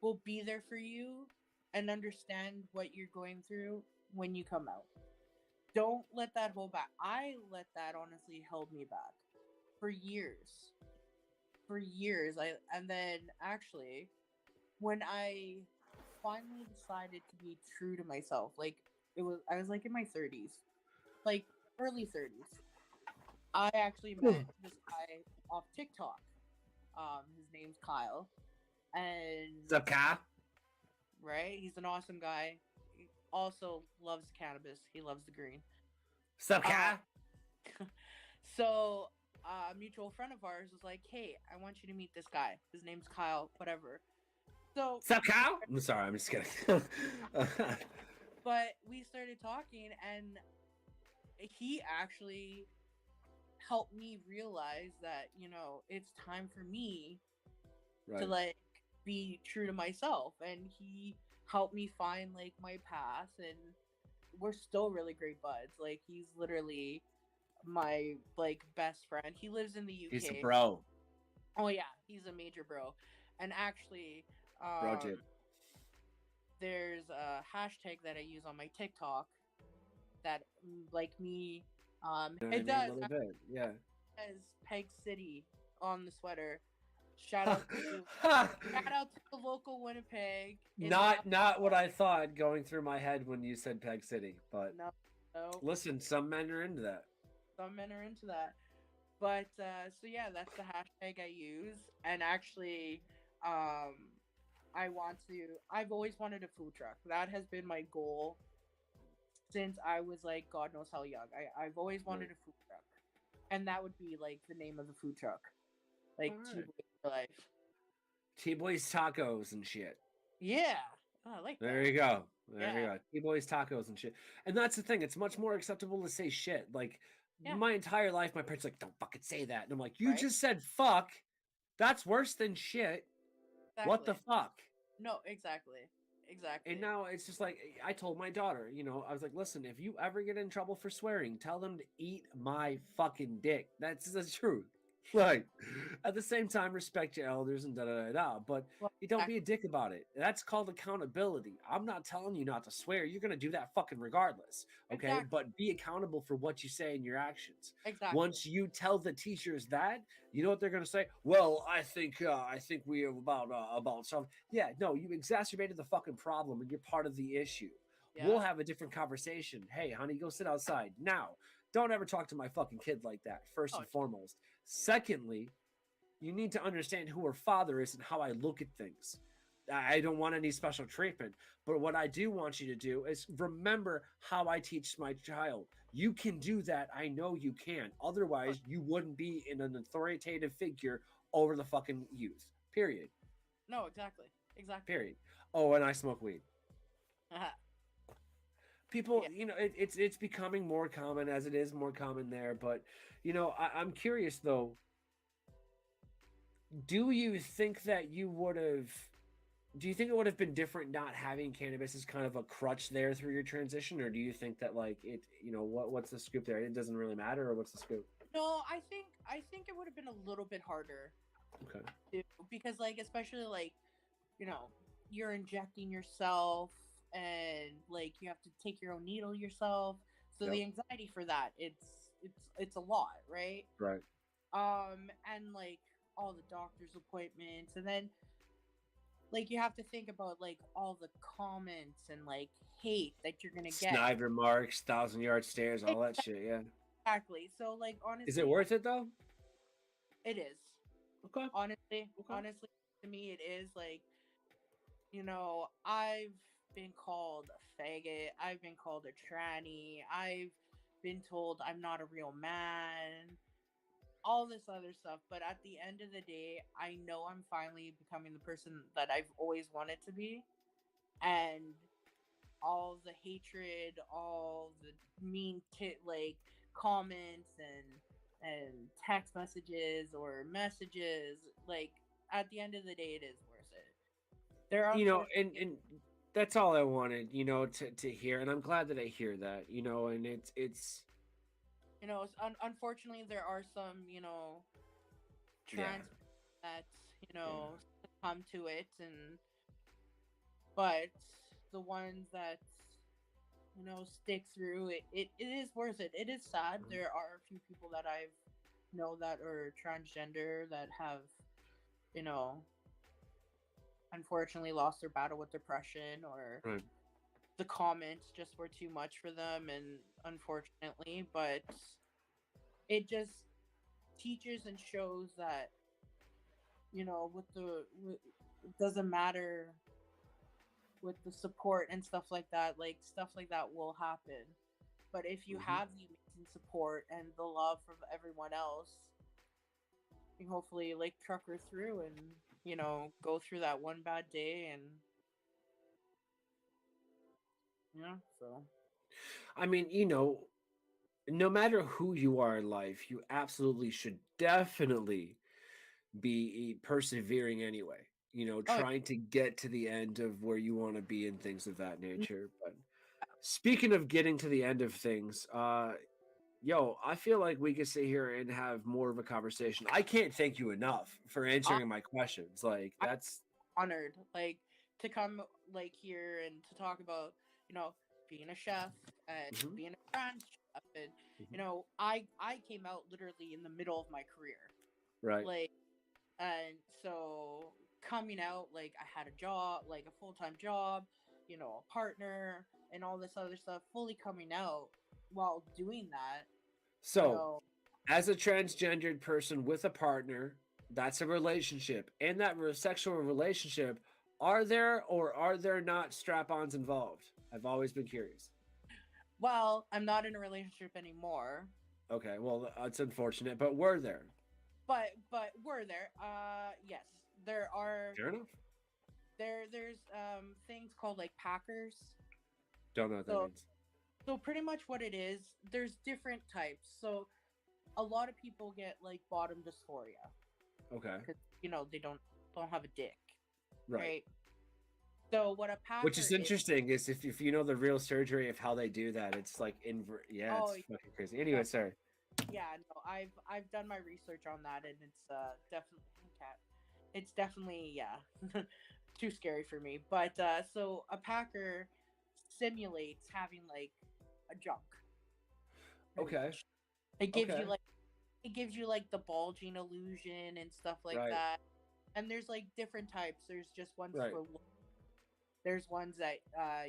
[SPEAKER 3] will be there for you and understand what you're going through when you come out. Don't let that hold back. I let that honestly held me back for years. For years. I and then actually when I finally decided to be true to myself, like I was like in my 30s, like early 30s. I actually met this guy off TikTok. His name's Kyle, and
[SPEAKER 2] what's up, Kyle?
[SPEAKER 3] right, he's an awesome guy. He also loves cannabis. He loves the green.
[SPEAKER 2] What's up,
[SPEAKER 3] Uh,
[SPEAKER 2] Kyle?
[SPEAKER 3] so a mutual friend of ours was like, "Hey, I want you to meet this guy. His name's Kyle. Whatever." So,
[SPEAKER 2] What's up, Kyle? I'm sorry, I'm just kidding.
[SPEAKER 3] but we started talking, and he actually helped me realize that it's time for me to
[SPEAKER 2] Right.
[SPEAKER 3] like be true to myself, and he helped me find like my path, and we're still really great buds. Like he's literally my like best friend. He lives in the
[SPEAKER 2] He's a
[SPEAKER 3] UK.
[SPEAKER 2] bro.
[SPEAKER 3] Oh yeah, he's a major bro. And actually,
[SPEAKER 2] Bro, dude.
[SPEAKER 3] there's a hashtag that I use on my TikTok that like me
[SPEAKER 2] You know what I
[SPEAKER 3] it
[SPEAKER 2] mean? A
[SPEAKER 3] does
[SPEAKER 2] little bit. Yeah.
[SPEAKER 3] as Peg City on the sweater. Shout out to the local Winnipeg in the
[SPEAKER 2] Not what I thought going through my head when you said Peg City, but
[SPEAKER 3] no, no,
[SPEAKER 2] listen, some men are into that.
[SPEAKER 3] some men are into that. But so yeah, that's the hashtag I use. And actually, um, I've always wanted a food truck. That has been my goal since I was like God knows how young. I've always wanted
[SPEAKER 2] Right.
[SPEAKER 3] a food truck, and that would be like the name of the food truck, like
[SPEAKER 2] All
[SPEAKER 3] T
[SPEAKER 2] right.
[SPEAKER 3] Boy for life.
[SPEAKER 2] T-Boy's Tacos and shit.
[SPEAKER 3] Yeah, oh, I like that.
[SPEAKER 2] There you go. There you
[SPEAKER 3] Yeah,
[SPEAKER 2] go. T-Boy's Tacos and shit. And that's the thing. It's much more acceptable to say shit. Like,
[SPEAKER 3] yeah,
[SPEAKER 2] my entire life, my parents are like, don't fucking say that. And I'm like, you
[SPEAKER 3] right.
[SPEAKER 2] just said fuck. That's worse than shit. What the
[SPEAKER 3] Exactly.
[SPEAKER 2] fuck?
[SPEAKER 3] No, exactly,
[SPEAKER 2] And
[SPEAKER 3] exactly.
[SPEAKER 2] now it's just like, I told my daughter, you know, I was like, listen, if you ever get in trouble for swearing, tell them to eat my fucking dick. That's the truth. Like, at the same time, respect your elders and da da da da. But
[SPEAKER 3] Well,
[SPEAKER 2] you don't be a dick about it. That's called accountability. I'm not telling you not to swear. You're gonna do that fucking regardless. Okay,
[SPEAKER 3] exactly,
[SPEAKER 2] but be accountable for what you say and your actions.
[SPEAKER 3] exactly.
[SPEAKER 2] Once you tell the teachers that, you know what they're gonna say? Well, I think we have about something. Yeah, no, you exacerbated the fucking problem and you're part of the issue. We'll
[SPEAKER 3] Yeah.
[SPEAKER 2] have a different conversation. Hey, honey, go sit outside now. Don't ever talk to my fucking kid like that. First
[SPEAKER 3] Oh,
[SPEAKER 2] and foremost. Secondly, you need to understand who her father is and how I look at things. I don't want any special treatment, but what I do want you to do is remember how I teach my child. You can do that. I know you can.
[SPEAKER 3] oh,
[SPEAKER 2] Otherwise, you wouldn't be in an authoritative figure over the fucking youth. Period.
[SPEAKER 3] no, exactly, exactly.
[SPEAKER 2] Period. Oh, and I smoke weed. People,
[SPEAKER 3] Yeah.
[SPEAKER 2] you know, it's becoming more common as it is more common there. But, you know, I'm curious though. Do you think that you would have? Do you think it would have been different not having cannabis as kind of a crutch there through your transition, or do you think that like it? You know, what's the scoop there? It doesn't really matter, or what's the scoop?
[SPEAKER 3] No, I think it would have been a little bit harder
[SPEAKER 2] Okay.
[SPEAKER 3] to, because like especially like, you know, you're injecting yourself and like you have to take your own needle yourself. So
[SPEAKER 2] Yep.
[SPEAKER 3] the anxiety for that, it's a lot, right?
[SPEAKER 2] Right.
[SPEAKER 3] And like all the doctor's appointments, and then like you have to think about like all the comments and like hate that you're gonna get.
[SPEAKER 2] Snide remarks, 1,000-yard stares, all that shit. Yeah.
[SPEAKER 3] Exactly. So like
[SPEAKER 2] Is it
[SPEAKER 3] honestly,
[SPEAKER 2] worth it though?
[SPEAKER 3] it is.
[SPEAKER 2] Okay. Okay.
[SPEAKER 3] Honestly, to me, it is like, I've been called a faggot. I've been called a tranny. I've been told I'm not a real man. All this other stuff. But at the end of the day, I know I'm finally becoming the person that I've always wanted to be. And all the hatred, all the mean like comments and text messages or messages, like at the end of the day, it is worth it. There are
[SPEAKER 2] And that's all I wanted, to hear, and I'm glad that I hear that, and it's
[SPEAKER 3] unfortunately there are some
[SPEAKER 2] yeah,
[SPEAKER 3] trans that
[SPEAKER 2] yeah.
[SPEAKER 3] succumb to it, and but the ones that stick through it is worth it. It is sad.
[SPEAKER 2] Mhm.
[SPEAKER 3] There are a few people that I've know that are transgender that have you know unfortunately lost their battle with depression, or
[SPEAKER 2] Right.
[SPEAKER 3] the comments just were too much for them, and unfortunately, but it just teaches and shows that it doesn't matter with the support and stuff like that. Like stuff like that will happen, but if you
[SPEAKER 2] Hmm.
[SPEAKER 3] have the amazing support and the love from everyone else, you can hopefully like truck her through and go through that one bad day. And so
[SPEAKER 2] I mean, no matter who you are in life, you absolutely should definitely be persevering anyway.
[SPEAKER 3] oh
[SPEAKER 2] Trying to get to the end of where you want to be and things of that
[SPEAKER 3] yeah.
[SPEAKER 2] nature. But speaking of getting to the end of things, yo, I feel like we could sit here and have more of a conversation. I can't thank you enough for
[SPEAKER 3] I,
[SPEAKER 2] answering my questions. Like
[SPEAKER 3] I'm
[SPEAKER 2] that's
[SPEAKER 3] honored like to come like here and to talk about being a chef and
[SPEAKER 2] Mhm,
[SPEAKER 3] being a trans chef. And
[SPEAKER 2] mhm.
[SPEAKER 3] I came out literally in the middle of my career,
[SPEAKER 2] Right.
[SPEAKER 3] like, and so coming out, like I had a job, like a full-time job, a partner and all this other stuff, fully coming out while doing that, you
[SPEAKER 2] So,
[SPEAKER 3] know
[SPEAKER 2] as a transgendered person with a partner, that's a relationship. In that sexual relationship, are there or are there not strap-ons involved? I've always been curious.
[SPEAKER 3] well, I'm not in a relationship anymore,
[SPEAKER 2] Okay, well, it's unfortunate, but were there?
[SPEAKER 3] but were there, yes, there are.
[SPEAKER 2] Fair enough.
[SPEAKER 3] There's things called like packers.
[SPEAKER 2] Don't know what that
[SPEAKER 3] So
[SPEAKER 2] means.
[SPEAKER 3] pretty much what it is, there's different types. So a lot of people get like bottom dysphoria
[SPEAKER 2] Okay,
[SPEAKER 3] because they don't have a dick,
[SPEAKER 2] right.
[SPEAKER 3] right? So what a
[SPEAKER 2] Which
[SPEAKER 3] packer
[SPEAKER 2] is
[SPEAKER 3] is.
[SPEAKER 2] interesting is if you know the real surgery of how they do that, it's like yeah,
[SPEAKER 3] Oh
[SPEAKER 2] it's fucking crazy.
[SPEAKER 3] no,
[SPEAKER 2] Anyway, sorry.
[SPEAKER 3] yeah, no, I've done my research on that, and it's definitely cat. It's definitely, yeah, too scary for me. But so a packer simulates having like a junk, pretty
[SPEAKER 2] Okay,
[SPEAKER 3] much. It gives
[SPEAKER 2] okay,
[SPEAKER 3] you like it gives you like the bulging illusion and stuff like
[SPEAKER 2] right,
[SPEAKER 3] that. And there's like different types. There's just ones
[SPEAKER 2] right.
[SPEAKER 3] for there's ones that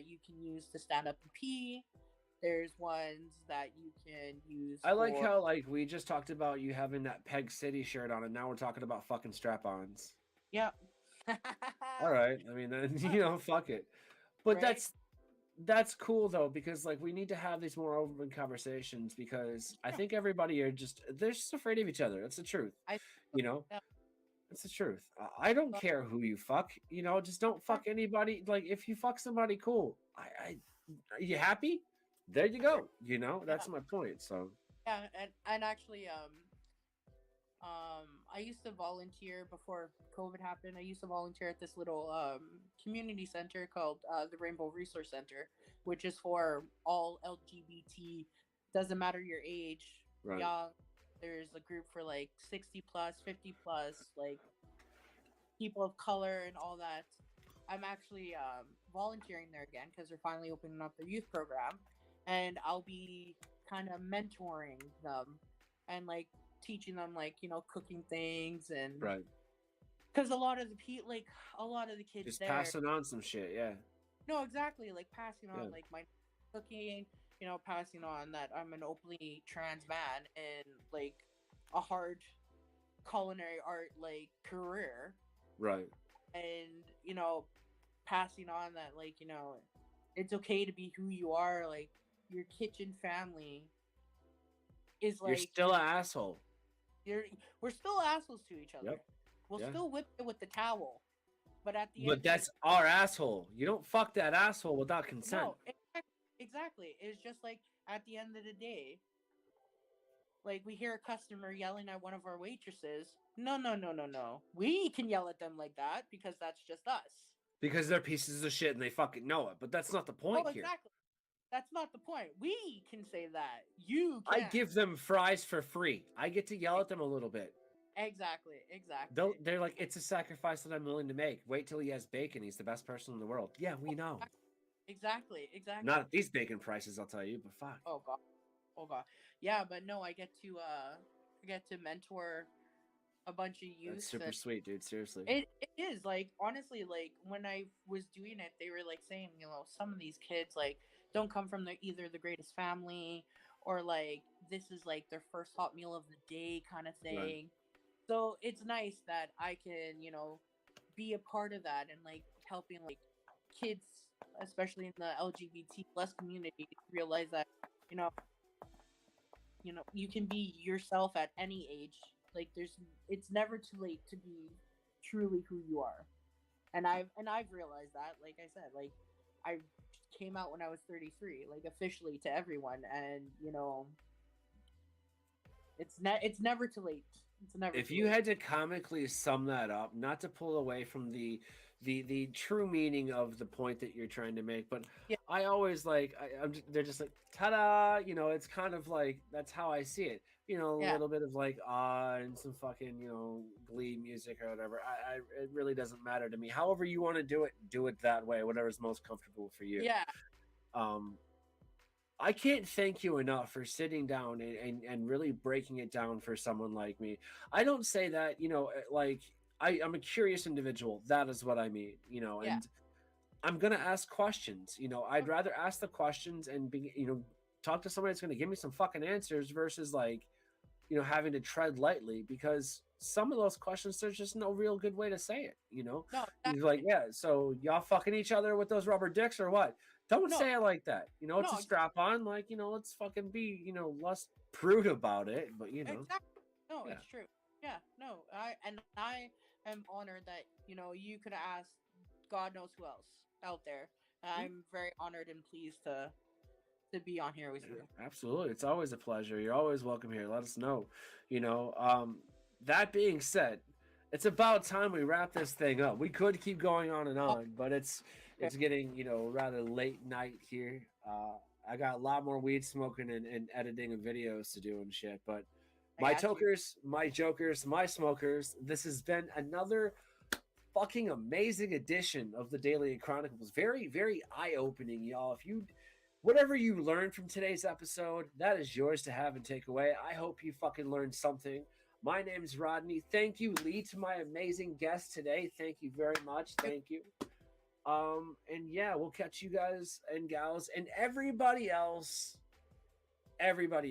[SPEAKER 3] you can use to stand up and pee. There's ones that you can use
[SPEAKER 2] I like
[SPEAKER 3] for.
[SPEAKER 2] how like we just talked about you having that Peg City shirt on, and now we're talking about fucking strap-ons.
[SPEAKER 3] Yep.
[SPEAKER 2] All right, I mean, then fuck it. But
[SPEAKER 3] Right?
[SPEAKER 2] that's cool though, because like we need to have these more open conversations because I
[SPEAKER 3] Yeah.
[SPEAKER 2] think everybody are they're just afraid of each other. That's the truth.
[SPEAKER 3] I
[SPEAKER 2] You know,
[SPEAKER 3] yeah,
[SPEAKER 2] that's the truth. I don't
[SPEAKER 3] but,
[SPEAKER 2] care who you fuck. Just don't
[SPEAKER 3] yeah,
[SPEAKER 2] fuck anybody. Like if you fuck somebody, cool. I are you happy? There you
[SPEAKER 3] right,
[SPEAKER 2] go.
[SPEAKER 3] yeah,
[SPEAKER 2] That's my point. So
[SPEAKER 3] yeah, and actually, I used to volunteer before COVID happened. I used to volunteer at this little community center called the Rainbow Resource Center, which is for all LGBT. Doesn't matter your age,
[SPEAKER 2] right.
[SPEAKER 3] young. There's a group for like 60 plus, 50 plus, like people of color and all that. I'm actually volunteering there again because they're finally opening up their youth program, and I'll be kind of mentoring them and like teaching them like cooking things and
[SPEAKER 2] Right.
[SPEAKER 3] because a lot of the like a lot of the kids
[SPEAKER 2] Just
[SPEAKER 3] there.
[SPEAKER 2] passing on some shit. Yeah.
[SPEAKER 3] No, exactly. Like passing on
[SPEAKER 2] Yeah.
[SPEAKER 3] like my cooking, passing on that I'm an openly trans man in like a hard culinary art like career,
[SPEAKER 2] Right.
[SPEAKER 3] and passing on that like it's okay to be who you are. Like your kitchen family is
[SPEAKER 2] You're
[SPEAKER 3] like
[SPEAKER 2] still an asshole.
[SPEAKER 3] you're we're still assholes to each other.
[SPEAKER 2] Yep.
[SPEAKER 3] We'll
[SPEAKER 2] Yeah.
[SPEAKER 3] still whip it with the towel, but at the end,
[SPEAKER 2] But that's our asshole. You don't fuck that asshole without consent.
[SPEAKER 3] no, exactly. It's just like at the end of the day, like we hear a customer yelling at one of our waitresses. No, no, no, no, no. We can yell at them like that because that's just us.
[SPEAKER 2] Because they're pieces of shit and they fucking know it. But that's not the point
[SPEAKER 3] Oh,
[SPEAKER 2] here.
[SPEAKER 3] exactly. That's not the point. We can say that. You
[SPEAKER 2] I
[SPEAKER 3] can't.
[SPEAKER 2] give them fries for free. I get to yell at them a little bit.
[SPEAKER 3] Exactly. Exactly.
[SPEAKER 2] They're like, it's a sacrifice that I'm willing to make. Wait till he has bacon. He's the best person in the world. Yeah, we know.
[SPEAKER 3] Exactly. Exactly.
[SPEAKER 2] Not at these bacon prices, I'll tell you, but fuck.
[SPEAKER 3] Oh god. Oh god. Yeah, but no, I get to mentor a bunch of youth.
[SPEAKER 2] That's super sweet, dude. Seriously.
[SPEAKER 3] It is like honestly like when I was doing it, they were like saying some of these kids like don't come from either the greatest family or like this is like their first hot meal of the day kind of thing.
[SPEAKER 2] Right.
[SPEAKER 3] So it's nice that I can be a part of that and like helping like kids, especially in the LGBT plus community, realize that you know you can be yourself at any age. Like it's never too late to be truly who you are. And I've realized that, like I said, like I came out when I was 33, like officially to everyone, and it's never too late. It's never.
[SPEAKER 2] If
[SPEAKER 3] too
[SPEAKER 2] you
[SPEAKER 3] late.
[SPEAKER 2] had to comically sum that up, not to pull away from the true meaning of the point that you're trying to make, but
[SPEAKER 3] Yeah.
[SPEAKER 2] I always like they're just like ta-da, it's kind of like that's how I see it. A
[SPEAKER 3] Yeah.
[SPEAKER 2] little bit of like and some fucking glee music or whatever. It really doesn't matter to me. However you want to do it that way, whatever's most comfortable for you.
[SPEAKER 3] Yeah.
[SPEAKER 2] I can't thank you enough for sitting down and really breaking it down for someone like me. I don't say that, like I'm a curious individual. That is what I mean,
[SPEAKER 3] Yeah.
[SPEAKER 2] and I'm going to ask questions. I'd rather ask the questions and be, talk to somebody that's going to give me some fucking answers versus like, having to tread lightly, because some of those questions, there's just no real good way to say it.
[SPEAKER 3] No.
[SPEAKER 2] He's like, yeah, so y'all fucking each other with those rubber dicks or what? Don't
[SPEAKER 3] No.
[SPEAKER 2] say it like that. It's
[SPEAKER 3] No.
[SPEAKER 2] a strap on. Like, let's fucking be, less prude about it. But
[SPEAKER 3] Exactly. No,
[SPEAKER 2] Yeah.
[SPEAKER 3] it's true. Yeah. No. I am honored that you could ask God knows who else out there. I'm very honored and pleased to be on here with you.
[SPEAKER 2] Absolutely, it's always a pleasure. You're always welcome here. Let us know. That being said, it's about time we wrap this thing up. We could keep going on and on, but it's getting rather late night here. I got a lot more weed smoking and editing of videos to do and shit. But my tokers, my jokers, my smokers, this has been another fucking amazing edition of the Daily Chronicles. Very, very eye-opening, y'all. Whatever you learned from today's episode, that is yours to have and take away. I hope you fucking learned something. My name's Rodney. Thank you, Lee, to my amazing guest today. Thank you very much. Thank you. And yeah, we'll catch you guys and gals and everybody else